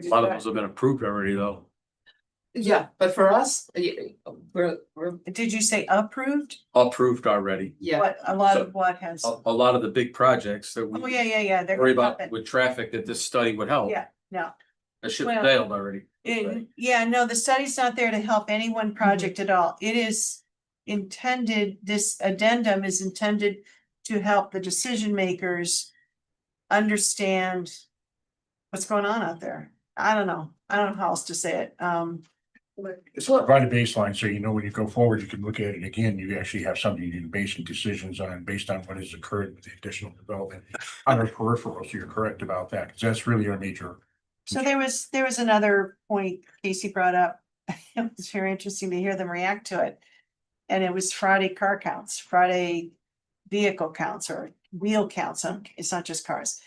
lot of those have been approved already, though. Yeah, but for us, we're, Did you say approved? Approved already. yeah, What, a lot So- of what has? A lot of the big projects that Oh, we yeah. They're worry gonna about happen. with traffic that this study would help. Yeah, no. The ship Well, sailed already. Yeah, no, the study's not there to help any one project at all. It is intended, this addendum is intended to help the decision makers understand what's going on out there. I don't know how else to say it. It's provide a baseline, so you know when you go forward, you can look at it again, you actually have something you can base decisions on based on what has occurred with the additional development. On our peripheral, so you're correct about that, because that's really our major. So there was another point Casey brought up. It was very interesting to hear them react to it. And it was Friday car counts, Friday vehicle counts or wheel counts. It's not just cars.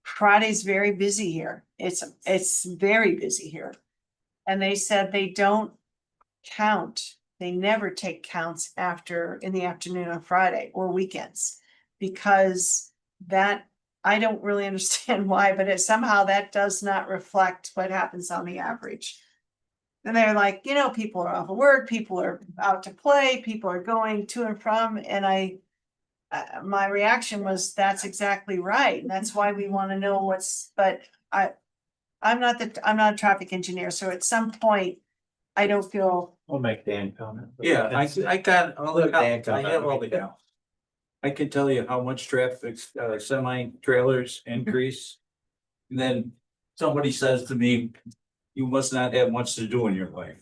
Friday's very busy here. It's very busy here. And they said they don't count. They never take counts in the afternoon on Friday or weekends. Because that, I don't really understand why, but somehow that does not reflect what happens on the average. And they're like, people are off of work, people are out to play, people are going to and from, and my reaction was, that's exactly right. And that's why we want to know I'm not a traffic engineer, so at some point, I don't feel. We'll make Dan comment. Yeah, I got all the, Dan I comment. have all the counts. I can tell you how much traffic, semi trailers increase. And then somebody says to me, you must not have much to do in your life.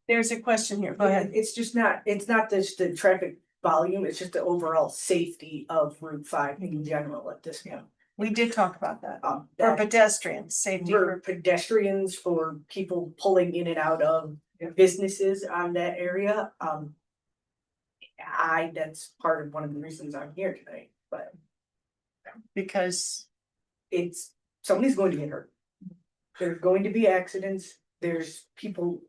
There's a question here. Go ahead. It's not just the traffic volume, it's just the overall safety of Route 5 in general at this point. We did talk about that. For That- pedestrians, safety For for, pedestrians, for people pulling in and out of businesses on that area, that's part of one of the reasons I'm here today, but because somebody's going to get hurt. There's going to be accidents, there's people,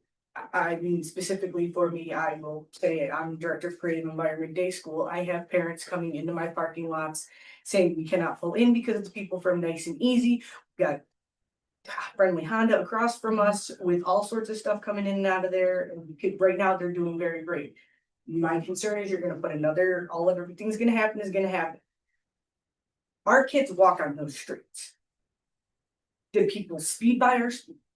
I mean, specifically for me, I will say it, I'm director of creative environment day school. I have parents coming into my parking lots saying we cannot pull in because it's people from Nice and Easy. We got friendly Honda across from us with all sorts of stuff coming in and out of there. And right now, they're doing very great. My concern is you're gonna put everything's gonna happen is gonna happen. Our kids walk on those streets. The people speed by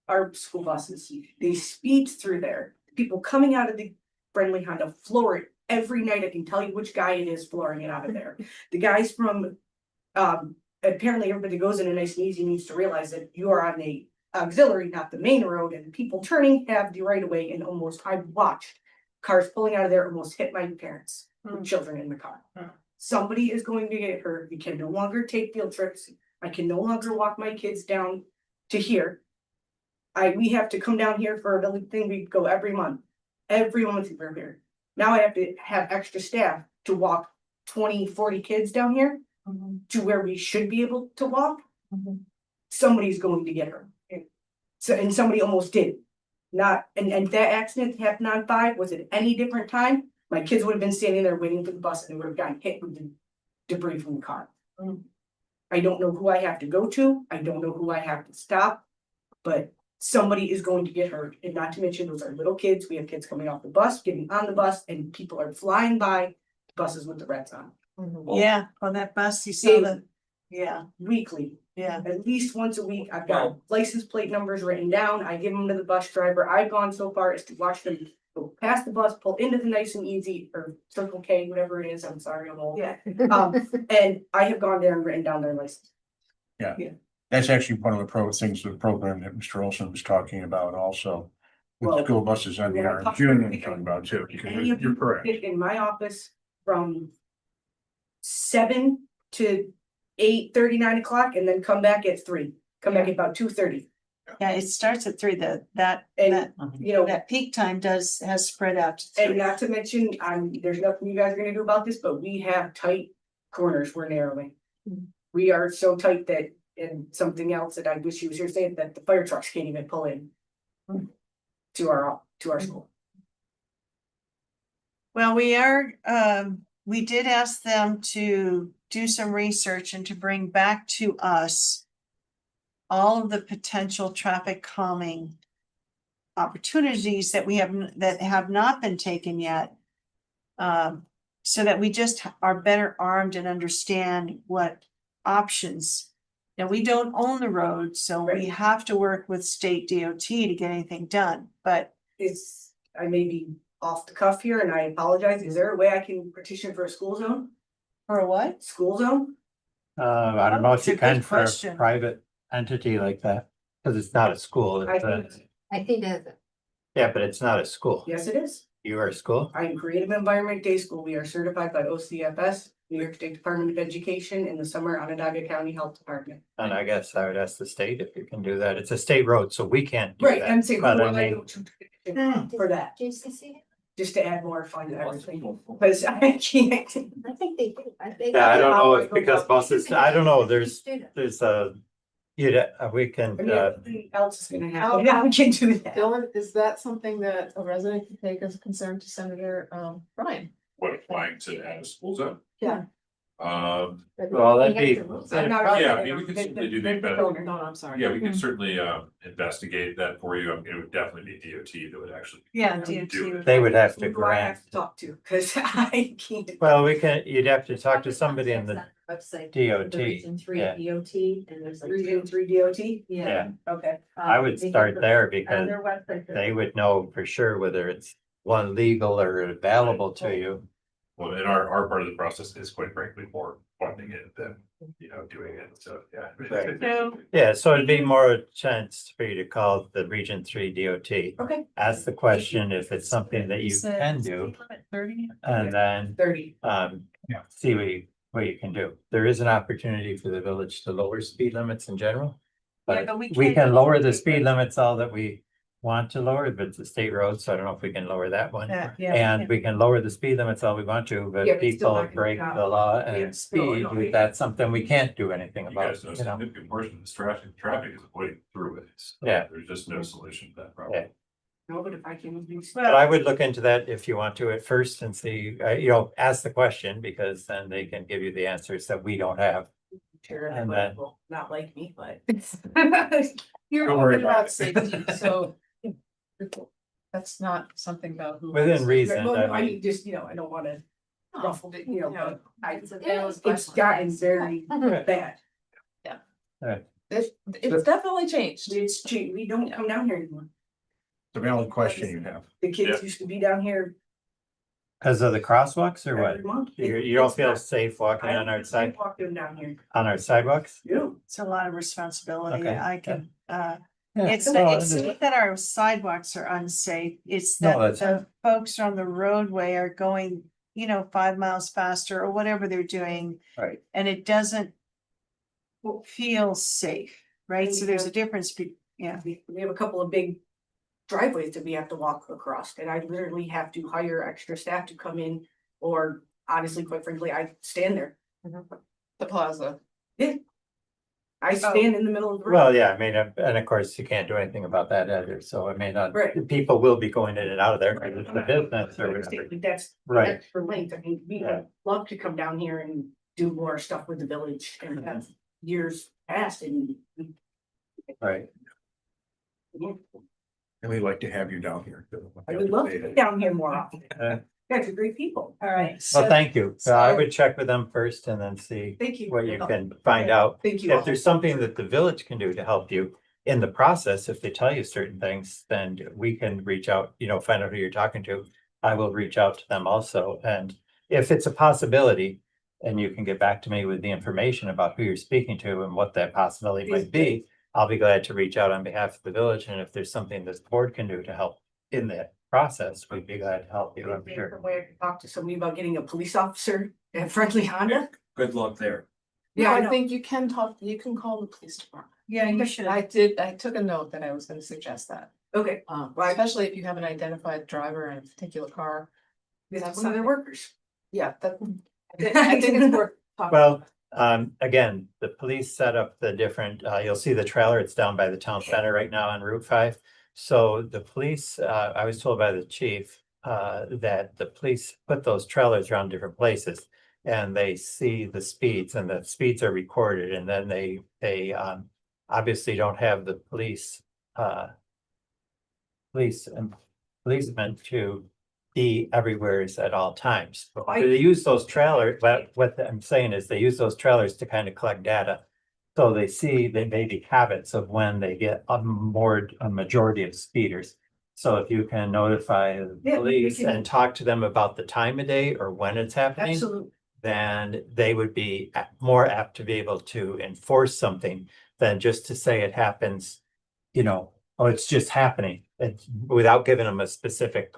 our school buses, they speed through there. People coming out of the friendly Honda floor it every night. I can tell you which guy it is flooring it out of there. The guys from, apparently everybody that goes in a Nice and Easy needs to realize that you are on a auxiliary, not the main road, and people turning have the right of way, and I've watched cars pulling out of there almost hit my parents with children in the car. Somebody is going to get hurt. We can no longer take field trips. I can no longer walk my kids down to here. We have to come down here for a building thing. We go every month. Every month we're here. Now I have to have extra staff to walk 20, 40 kids down here to where we should be able to walk. Somebody's going to get hurt. So, and somebody almost did. And that accident happened on 5, was it any different time? My kids would have been standing there waiting for the bus and they would have gotten hit with the debris from the car. I don't know who I have to go to, I don't know who I have to stop. But somebody is going to get hurt, and not to mention those are little kids, we have kids coming off the bus, getting on the bus, and people are flying by buses with the reds on. Yeah, on that bus, you saw the, yeah, Weekly, yeah. at least once a week, I've got license plate numbers written down, I give them to the bus driver, I've gone so far as to watch them go past the bus, pull into the nice and easy, or Circle K, whatever it is, I'm sorry, I'm old. Yeah. And I have gone there and written down their license. That's actually one of the program that Mr. Olson was talking about also. With Well, school buses on the yeah, orange, June, I'm talking about too, because you're correct. In my office from 7 to 8:30, 9 o'clock, and then come back at 3, come back at about 2:30. Yeah, it starts at 3, that, And, you know, that peak time has spread out to and 3. not to mention, there's nothing you guys are gonna do about this, but we have tight corners we're narrowing. We are so tight that, and something else that I wish you was here saying, that the fire trucks can't even pull in to our school. Well, we did ask them to do some research and to bring back to us all of the potential traffic calming opportunities that that have not been taken yet. So that we just are better armed and understand what options. Now, we don't own the road, so we Right. have to work with state DOT to get anything done, but I may be off the cuff here and I apologize. Is there a way I can petition for a school zone? for what? School zone? I don't know if It's a you can good for a question. private entity like that, because it's not a school, I it's a, think, I think that's, yeah, but it's not a school. yes, it is. You are a school? I am Creative Environment Day School. We are certified by OCFS, New York State Department of Education, in the summer Onondaga County Health Department. And I guess I would ask the state if you can do that. It's a state road, so we can't do Right, that. I'm saying, who But will I I mean, go to petition for that, JCC, just to add more fun to everything, because I can't. I think they do. yeah, I don't know if because buses, I don't know, there's a, we can, I mean, everything else is gonna happen, now we can do that. Dylan, is that something that a resident can take as a concern to Senator Ryan? What, applying to add a school zone? Yeah. well, that'd be. I'm not- Yeah, I mean, we can certainly do the better. No, I'm sorry. Yeah, we can certainly investigate that for you. I mean, it would definitely be DOT that would actually. Yeah, do DOT. it. They would have to Who do I have grant, to talk to, cause I can't. well, you'd have to talk to somebody in the Website. DOT. Region 3 yeah. DOT, and there's like. Region 3 DOT, Yeah, okay. I would start there because Their website. they would know for sure whether it's one legal or available to you. Well, and our part of the process is quite frankly more funding it than, doing it. So, yeah. Right. So, Yeah, so it'd be more a chance for you to call the Region 3 DOT. Okay. Ask the question if it's something that you can do, 30? and then 30. see what you can do. There is an opportunity for the village to lower speed limits in general. Yeah, But but we we can't- can lower the speed limits all that we want to lower, but it's a state road, so I don't know if we can lower that one. Yeah. And we can lower the speed limits all we want to, Yeah, but but it's still people not gonna break stop. the law Yeah, and still speed, annoying. that's something we can't do anything You about, guys know, you know? significant portion of this traffic is avoiding through it. So Yeah. There's just no solution to that problem. Yeah. No, but if I can. But I would look into that if you want to at first and see, ask the question, because then they can give you the answers that we don't have. Sure, And then- will not like me, but. You're Don't worry talking about about it. safety, so that's not something about who. Within reason, No, no, I I mean, mean, just, I don't wanna ruffle it, but It's a valid it's question. gotten very bad. It's definitely changed. It's cheap, we don't come down here anymore. It's a valid question you have. The kids Yeah. used to be down here because of the crosswalks or what? every month. You don't feel safe walking I on our side, walk them down here. on our sidewalks? Yeah. It's a lot of responsibility. Okay, I can, Yeah, it's no, not that our sidewalks are unsafe. It's No, that that's- the folks on the roadway are going, 5 miles faster or whatever they're doing. Right. And it doesn't feel safe, right? So there's a difference. Yeah. We have a couple of big driveways that we have to walk across, and I literally have to hire extra staff to come in, or honestly, quite frankly, I stand there. The plaza. I stand in the middle of the road. Well, yeah, I mean, and of course, you can't do anything about that either, so I mean, Right. people will be going in and out of there, because it's a business or whatever. That's, Right. that's for length, I mean, we Yeah. would love to come down here and do more stuff with the village, and that's, years past and. Right. And we'd like to have you down here. I would love to get down here more often. Uh, Guys are great people. All right, Well, so thank you. So I would check with them first and then see Thank you. what you can find out. Thank you. If there's something that the village can do to help you in the process, if they tell you certain things, then we can reach out, find out who you're talking to. I will reach out to them also. And if it's a possibility, and you can get back to me with the information about who you're speaking to and what that possibility might be, I'll be glad to reach out on behalf of the village. And if there's something this board can do to help in that process, we'd be glad to help you, I'm sure. Where I could talk to somebody about getting a police officer at Friendly Honda. Good luck there. Yeah, I know. think you can talk, you can call the police department. yeah, you should. I took a note that I was gonna suggest that, Okay, Right. especially if you have an identified driver in a particular car. that's one of their workers. Yeah, I think it's worth talking. Well, again, the police set up the different, you'll see the trailer, it's down by the town center right now on Route 5. So the police, I was told by the chief, that the police put those trailers around different places. And they see the speeds and the speeds are recorded and then they obviously don't have the policemen to be everywhere at all times. But they use those trailers, but what I'm saying is they use those trailers to kind of collect data. So they see the maybe habits of when they get a majority of speeders. So if you can notify the police and talk to them about the time of day or when it's happening. Absolutely. Then they would be more apt to be able to enforce something than just to say it happens, oh, it's just happening. It's without giving them a specific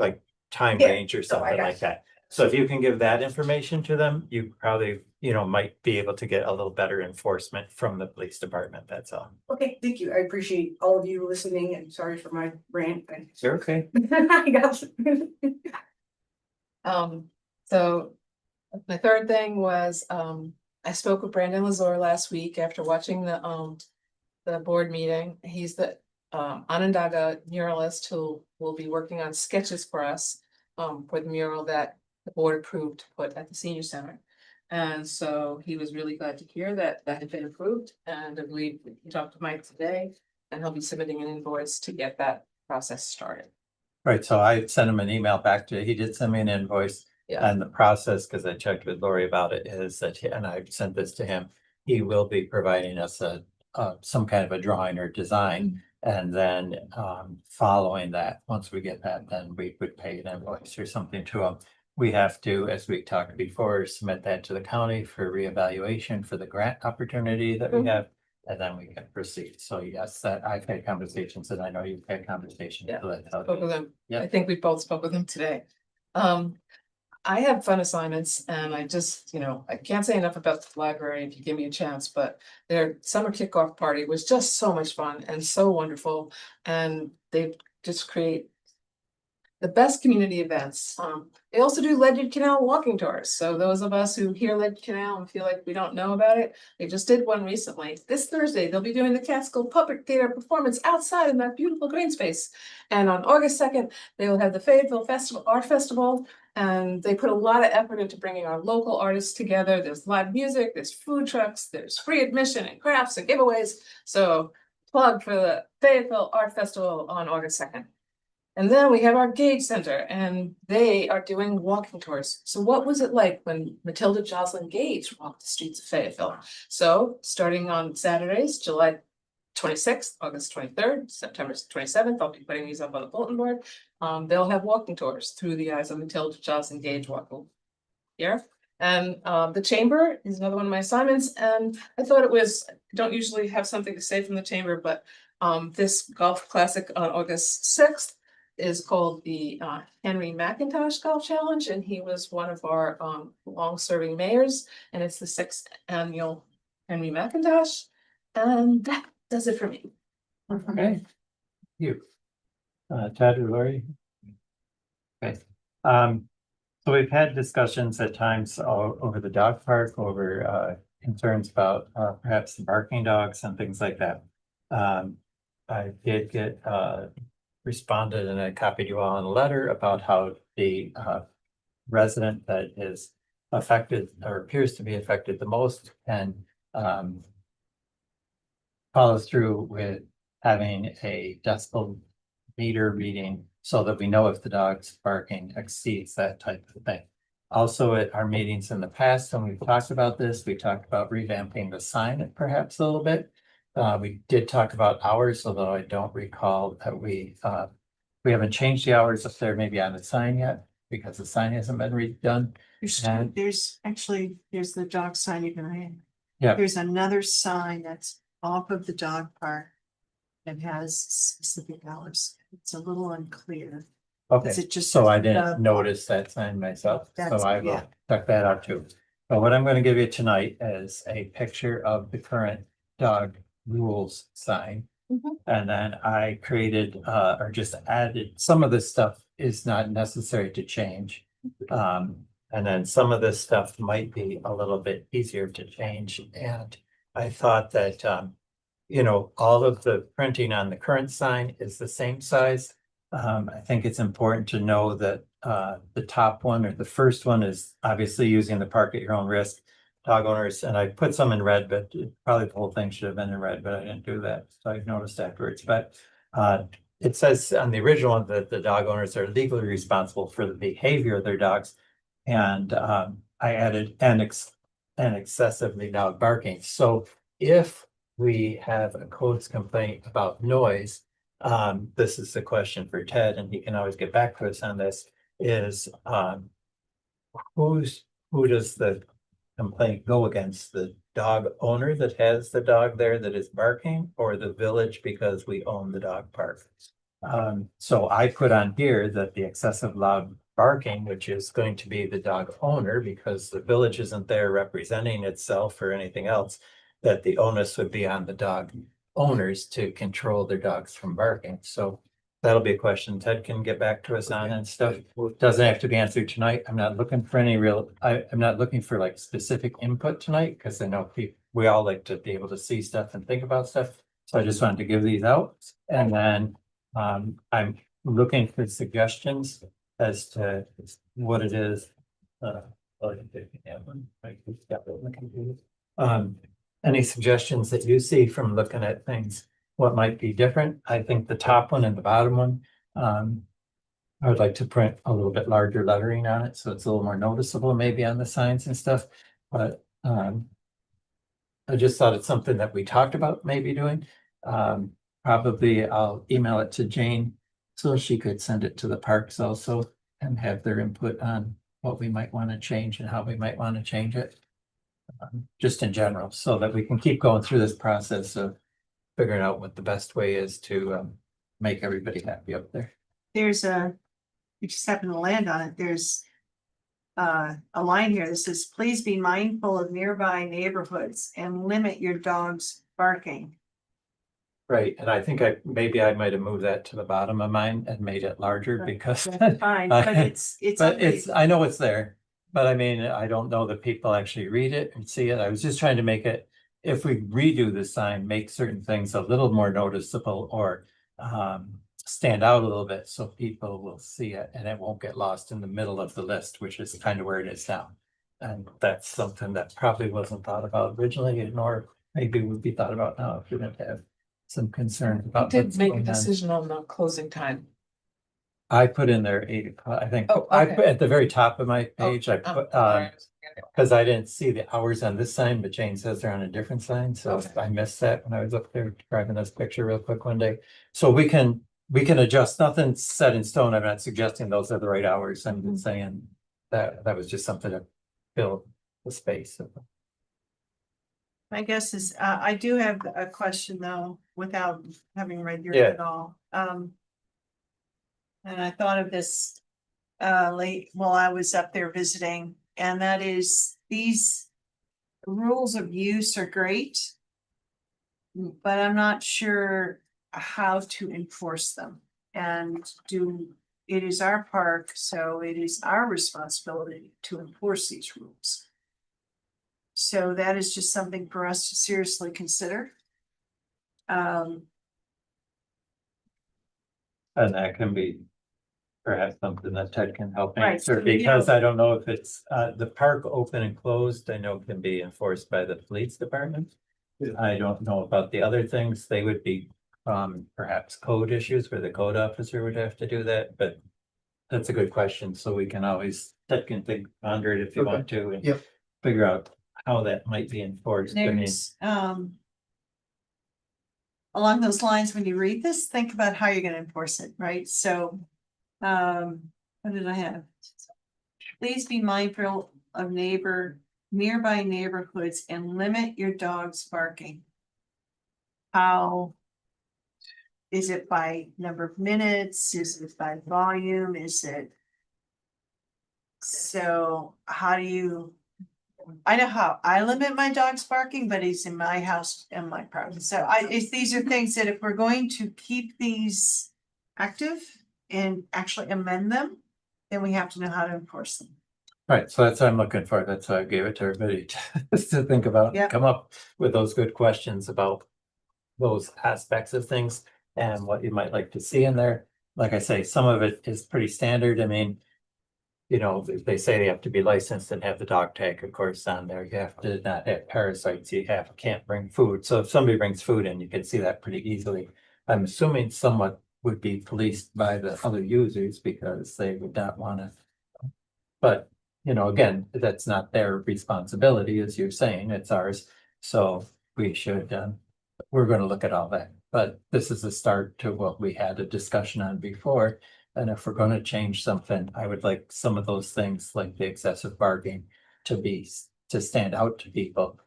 time range or something like that. So if you can give that information to them, you probably, might be able to get a little better enforcement from the police department. That's all. Okay, thank you. I appreciate all of you listening and sorry for my rant. You're okay. I got. So my third thing was, I spoke with Brandon Lazar last week after watching the board meeting. He's the Onondaga muralist who will be working on sketches for us for the mural that the board approved to put at the senior center. And so he was really glad to hear that that had been approved, and I believe he talked to Mike today, and he'll be submitting an invoice to get that process started. Right, so I sent him an email back he did send me an invoice. Yeah. And the process, because I checked with Lori about it, is that, and I sent this to him, he will be providing us some kind of a drawing or design. And then following that, once we get that, then we would pay an invoice or something to him. We have to, as we talked before, submit that to the county for reevaluation for the grant opportunity that we have. And then we can proceed. So yes, that I've had conversations and I know you've had conversations. Yeah, so that's how- spoke with him. Yeah. I think we both spoke with him today. I have fun assignments and I just, I can't say enough about the library if you give me a chance, but their summer kickoff party was just so much fun and so wonderful. And they just create the best community events. They also do Ledyard Canal walking tours. So those of us who hear Ledyard Canal and feel like we don't know about it, they just did one recently. This Thursday, they'll be doing the Catskill Puppet Theater performance outside in that beautiful green space. And on August 2nd, they will have the Fayetteville Art Festival. And they put a lot of effort into bringing our local artists together. There's live music, there's food trucks, there's free admission and crafts and giveaways. So plug for the Fayetteville Art Festival on August 2nd. And then we have our Gage Center and they are doing walking tours. So what was it like when Matilda Joslyn Gage walked the streets of Fayetteville? So starting on Saturdays, July 26th, August 23rd, September 27th, I'll be putting these up on the bulletin board. They'll have walking tours through the eyes of Matilda Joslyn Gage walking here. And the chamber is another one of my assignments. And I thought it was, I don't usually have something to say from the chamber, but this golf classic on August 6th is called the Henry McIntosh Golf Challenge. And he was one of our long-serving mayors. And it's the 6th annual Henry McIntosh. And that does it for me. Okay. You. Ted or Lori? Okay. So we've had discussions at times over the dog park, over concerns about perhaps the barking dogs and things like that. I did get responded and I copied you all in a letter about how the resident that is affected or appears to be affected the most can follow through with having a decibel meter reading so that we know if the dog's barking exceeds that type of thing. Also, at our meetings in the past, when we've talked about this, we talked about revamping the sign perhaps a little bit. We did talk about hours, although I don't recall that we haven't changed the hours up there maybe on the sign yet because the sign hasn't been redone. And- There's actually, there's the dog sign even I. Yeah. There's another sign that's off of the dog park. That has specific hours. It's a little unclear. Okay, Is it just so I the- didn't notice that sign myself, so That's- I will yeah. check that out too. But what I'm gonna give you tonight is a picture of the current dog rules sign. Mhm. And then I created, or just added, some of this stuff is not necessary to change. And then some of this stuff might be a little bit easier to change, and I thought that, you know, all of the printing on the current sign is the same size. I think it's important to know that the top one or the first one is obviously using the park at your own risk. Dog owners, and I put some in red, but probably the whole thing should have been in red, but I didn't do that. So I noticed afterwards, but it says on the original one that the dog owners are legally responsible for the behavior of their dogs. And I added an excessively loud barking. So if we have a codes complaint about noise, this is the question for Ted, and he can always get back to us on this, is who does the complaint go against? The dog owner that has the dog there that is barking, or the village because we own the dog park? So I put on here that the excessive loud barking, which is going to be the dog owner, because the village isn't there representing itself or anything else, that the onus would be on the dog owners to control their dogs from barking. So that'll be a question Ted can get back to us on and stuff. Doesn't have to be answered tonight. I'm not looking for any I'm not looking for like specific input tonight, because I know we all like to be able to see stuff and think about stuff. So I just wanted to give these out, and then I'm looking for suggestions as to what it is. Any suggestions that you see from looking at things, what might be different? I think the top one and the bottom one, I would like to print a little bit larger lettering on it, so it's a little more noticeable maybe on the signs and stuff, but I just thought it's something that we talked about maybe doing. Probably I'll email it to Jane so she could send it to the parks also and have their input on what we might want to change and how we might want to change it. Just in general, so that we can keep going through this process of figuring out what the best way is to make everybody happy up there. There's we just happened to land on it. There's a line here that says, please be mindful of nearby neighborhoods and limit your dog's barking. Right, and I think maybe I might have moved that to the bottom of mine and made it larger because. That's fine, but it's. I know it's there, but I mean, I don't know that people actually read it and see it. I was just trying to make it, if we redo the sign, make certain things a little more noticeable or stand out a little bit so people will see it and it won't get lost in the middle of the list, which is kind of where it is now. And that's something that probably wasn't thought about originally, nor maybe would be thought about now if we didn't have some concern about. Did make a decision on the closing time. I put in there 8 o'clock, I think. Oh, I okay. put at the very top of my page, I Oh, put, sorry. because I didn't see the hours on this sign, but Jane says they're on a different sign, so Okay. I missed that when I was up there grabbing this picture real quick one day. So we can adjust, nothing's set in stone. I'm not suggesting those are the right hours. I'm saying that was just something to fill the space. My guess is, I do have a question though, without having read yours Yeah. at all. And I thought of this late while I was up there visiting, and that is these rules of use are great, but I'm not sure how to enforce them. And it is our park, so it is our responsibility to enforce these rules. So that is just something for us to seriously consider. And that can be perhaps something that Ted can help Right, answer, so, you because know- I don't know if it's the park open and closed, I know can be enforced by the police department. I don't know about the other things. They would be perhaps code issues where the code officer would have to do that, but that's a good question. So we can always take and think under it if you want to and Yep. figure out how that might be enforced. I mean, There's, along those lines, when you read this, think about how you're gonna enforce it, right? So, what did I have? Please be mindful of nearby neighborhoods and limit your dog's barking. How? Is it by number of minutes? Is it by volume? Is it? So how do you? I know how I limit my dog's barking, but he's in my house and my property. So these are things that if we're going to keep these active and actually amend them, then we have to know how to enforce them. right, so that's what I'm looking for. That's why I gave it to everybody to think about, Yep. come up with those good questions about those aspects of things and what you might like to see in there. Like I say, some of it is pretty standard. I mean, you know, they say they have to be licensed and have the dog tag, of course, on there. You have to not have parasites. Can't bring food. So if somebody brings food in, you can see that pretty easily. I'm assuming somewhat would be policed by the other users because they would not want to. But, you know, again, that's not their responsibility, as you're saying, it's ours. So we should, we're gonna look at all that. But this is a start to what we had a discussion on before. And if we're gonna change something, I would like some of those things, like the excessive bargaining, to stand out to people.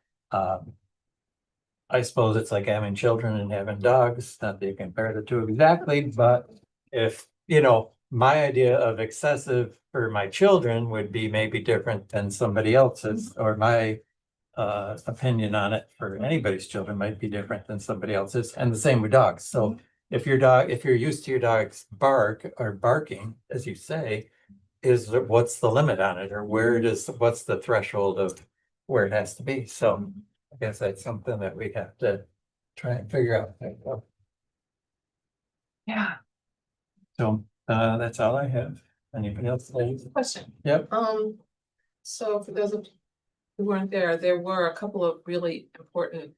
I suppose it's like having children and having dogs, not that you compare the two exactly, but if, you know, my idea of excessive for my children would be maybe different than somebody else's, or my opinion on it for anybody's children might be different than somebody else's, and the same with dogs. So if you're used to your dog's barking, as you say, what's the limit on it, or what's the threshold of where it has to be? So I guess that's something that we have to try and figure out. Yeah. So that's all I have. Anybody else? Question. Yep. So for those of who weren't there, there were a couple of really important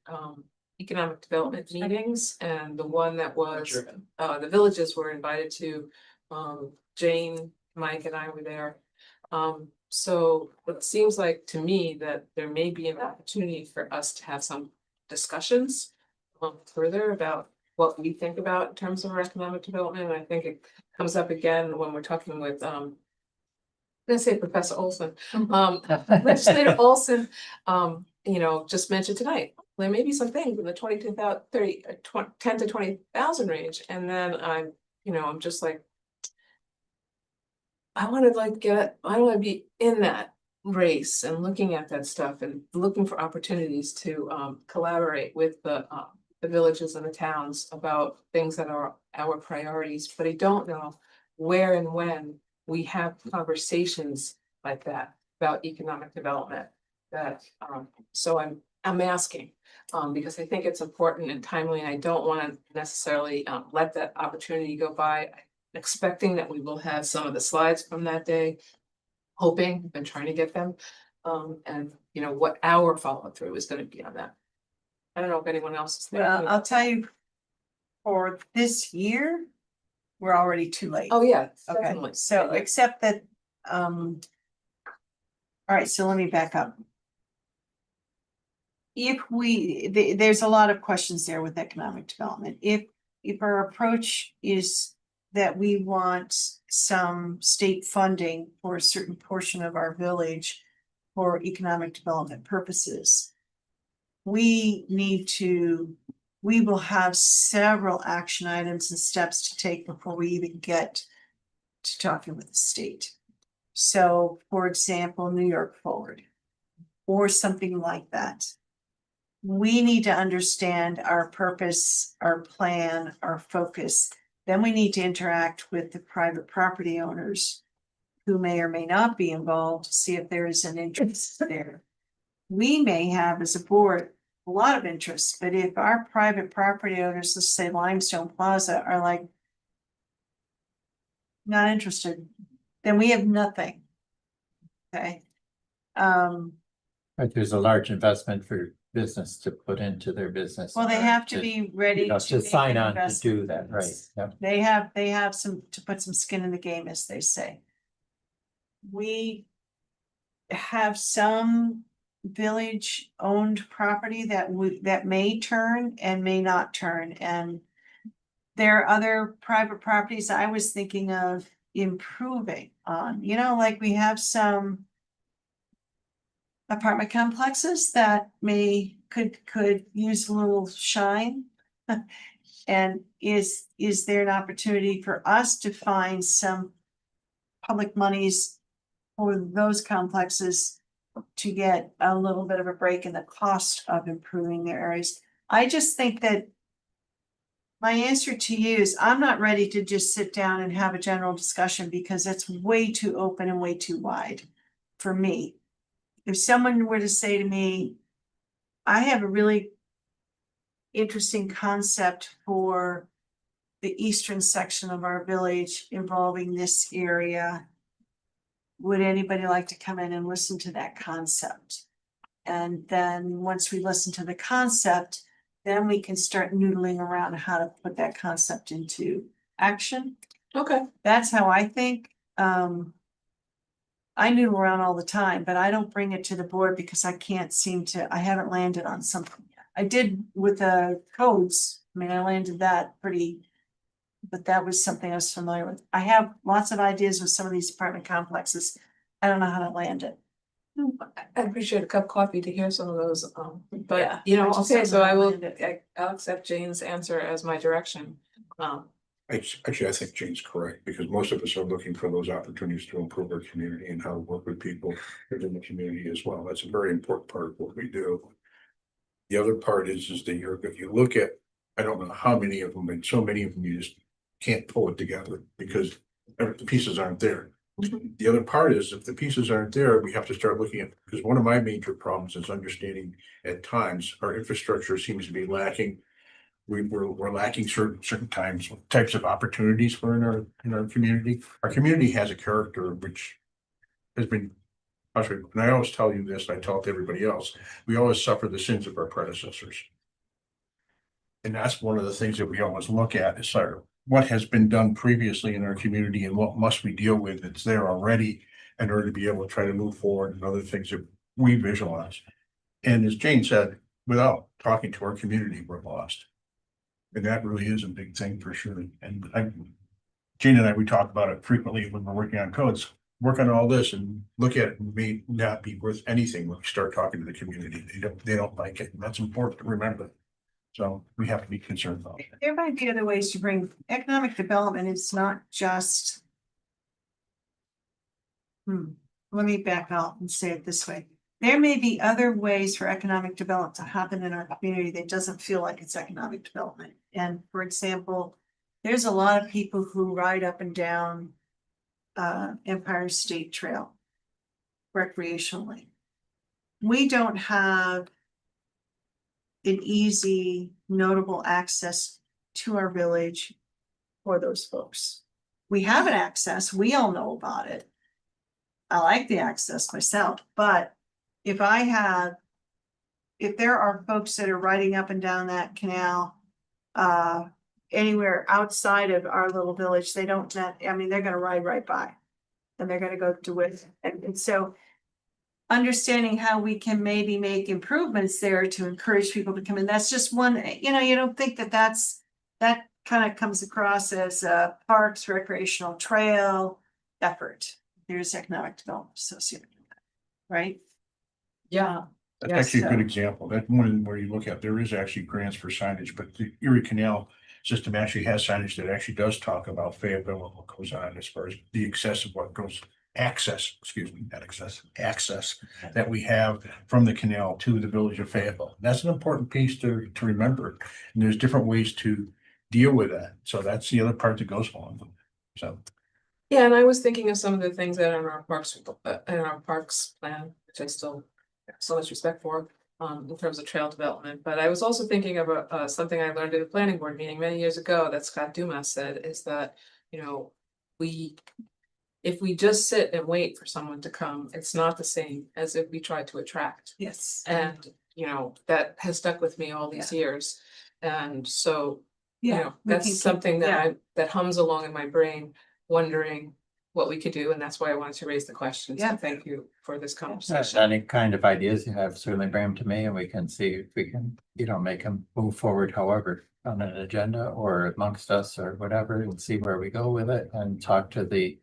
economic development meetings, and the one that was the villages were invited to. Jane, Mike, and I were there. So it seems like to me that there may be an opportunity for us to have some discussions further about what we think about in terms of our economic development. And I think it comes up again when we're talking with I'm gonna say Professor Olson, Legislator Olson, you know, just mentioned tonight, there may be some things in the 10 to 20,000 range. And then I'm just like, I want to be in that race and looking at that stuff and looking for opportunities to collaborate with the villages and the towns about things that are our priorities, but I don't know where and when we have conversations like that about economic development. So I'm asking, because I think it's important and timely, and I don't want to necessarily let that opportunity go by, expecting that we will have some of the slides from that day, hoping and trying to get them, and you know what our follow through is going to be on that. I don't know if anyone else is there. Well, I'll tell you, for this year, we're already too late. Oh, yeah, Okay, definitely. so except that, all right, so let me back up. If there's a lot of questions there with economic development. If our approach is that we want some state funding for a certain portion of our village for economic development purposes, we will have several action items and steps to take before we even get to talking with the state. So, for example, New York Forward or something like that. We need to understand our purpose, our plan, our focus. Then we need to interact with the private property owners who may or may not be involved to see if there is an interest there. We may have, as a board, a lot of interest, but if our private property owners, let's say Limestone Plaza, are like not interested, then we have nothing. Okay. Right, there's a large investment for business to put into their business. Well, they have to be ready You know, to to make sign an on to investment. do that, right? Yep. They have some, to put some skin in the game, as they say. We have some village owned property that may turn and may not turn, and there are other private properties I was thinking of improving on, you know, like we have some apartment complexes that could use a little shine. And is there an opportunity for us to find some public monies for those complexes to get a little bit of a break in the cost of improving their areas? I just think that my answer to you is I'm not ready to just sit down and have a general discussion because that's way too open and way too wide for me. If someone were to say to me, I have a really interesting concept for the eastern section of our village involving this area, would anybody like to come in and listen to that concept? And then once we listen to the concept, then we can start noodling around how to put that concept into action. Okay. That's how I think. I noodle around all the time, but I don't bring it to the board because I haven't landed on something yet. I did with the codes. I mean, I landed that pretty, but that was something I was familiar with. I have lots of ideas with some of these apartment complexes. I don't know how to land it. I appreciate a cup of coffee to hear some of those, but Yeah, you know, I just okay, don't so know I how to will, land it. I'll accept Jane's answer as my direction. Actually, I think Jane's correct, because most of us are looking for those opportunities to improve our community and how to work with people within the community as well. That's a very important part of what we do. The other part is that if you look at, I don't know how many of them, and so many of them, you just can't pull it together because the pieces aren't there. The other part is if the pieces aren't there, we have to start looking at, because one of my major problems is understanding at times our infrastructure seems to be lacking. We're lacking certain types of opportunities for in our community. Our community has a character which has been, and I always tell you this, and I tell it to everybody else, we always suffer the sins of our predecessors. And that's one of the things that we always look at is what has been done previously in our community and what must we deal with that's there already in order to be able to try to move forward and other things that we visualize. And as Jane said, without talking to our community, we're lost. And that really is a big thing for sure. And Jane and I, we talk about it frequently when we're working on codes. Work on all this and look at it may not be worth anything when we start talking to the community. They don't like it. And that's important to remember. So we have to be concerned about it. There might be other ways to bring economic development. It's not just. Let me back out and say it this way. There may be other ways for economic development to happen in our community that doesn't feel like it's economic development. And for example, there's a lot of people who ride up and down Empire State Trail recreationally. We don't have an easy, notable access to our village for those folks. We have an access, we all know about it. I like the access myself, but if there are folks that are riding up and down that canal, anywhere outside of our little village, they're gonna ride right by. And they're gonna go to it, and so understanding how we can maybe make improvements there to encourage people to come in, that's just one, you don't think that kind of comes across as a parks, recreational trail effort. There's economic development associated with that, right? Yeah. That's actually a good example. That one where you look at, there is actually grants for signage, but the Erie Canal system actually has signage that actually does talk about Fayetteville and what goes on as far as the access that we have from the canal to the village of Fayetteville. That's an important piece to remember. And there's different ways to deal with that. So that's the other part that goes along with it. So. Yeah, and I was thinking of some of the things that are in our parks plan, which I still have so much respect for, in terms of trail development. But I was also thinking of something I learned at a planning board meeting many years ago that Scott Dumas said is that, if we just sit and wait for someone to come, it's not the same as if we try to attract. Yes. And you know, that has stuck with me all these years. And so, you Yeah, know, we can that's keep- something that yeah. that hums along in my brain, wondering what we could do, and that's why I wanted to raise the question. So Yeah. thank you for this conversation. Any kind of ideas you have, certainly bring them to me and we can see if we can, make them move forward however. On an agenda or amongst us or whatever and see where we go with it and talk to the.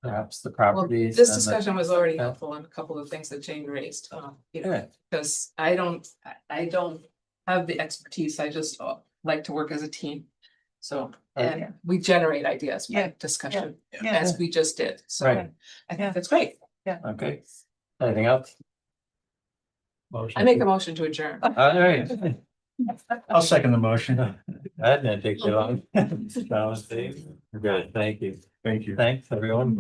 Perhaps the Well, properties. this and the- discussion was already Yeah. helpful on a couple of things that Jane raised, you know, Yeah, because I don't have the expertise. I just like to work as a team. So, Yeah. and we generate ideas Yeah. by discussion, Yeah. as we just did. So Right. I Yeah. think that's great. okay. Anything else? I make a motion to adjourn. All right. I'll second the motion. That didn't take too long. That was Dave. Good, thank you. Thank you. Thanks, everyone.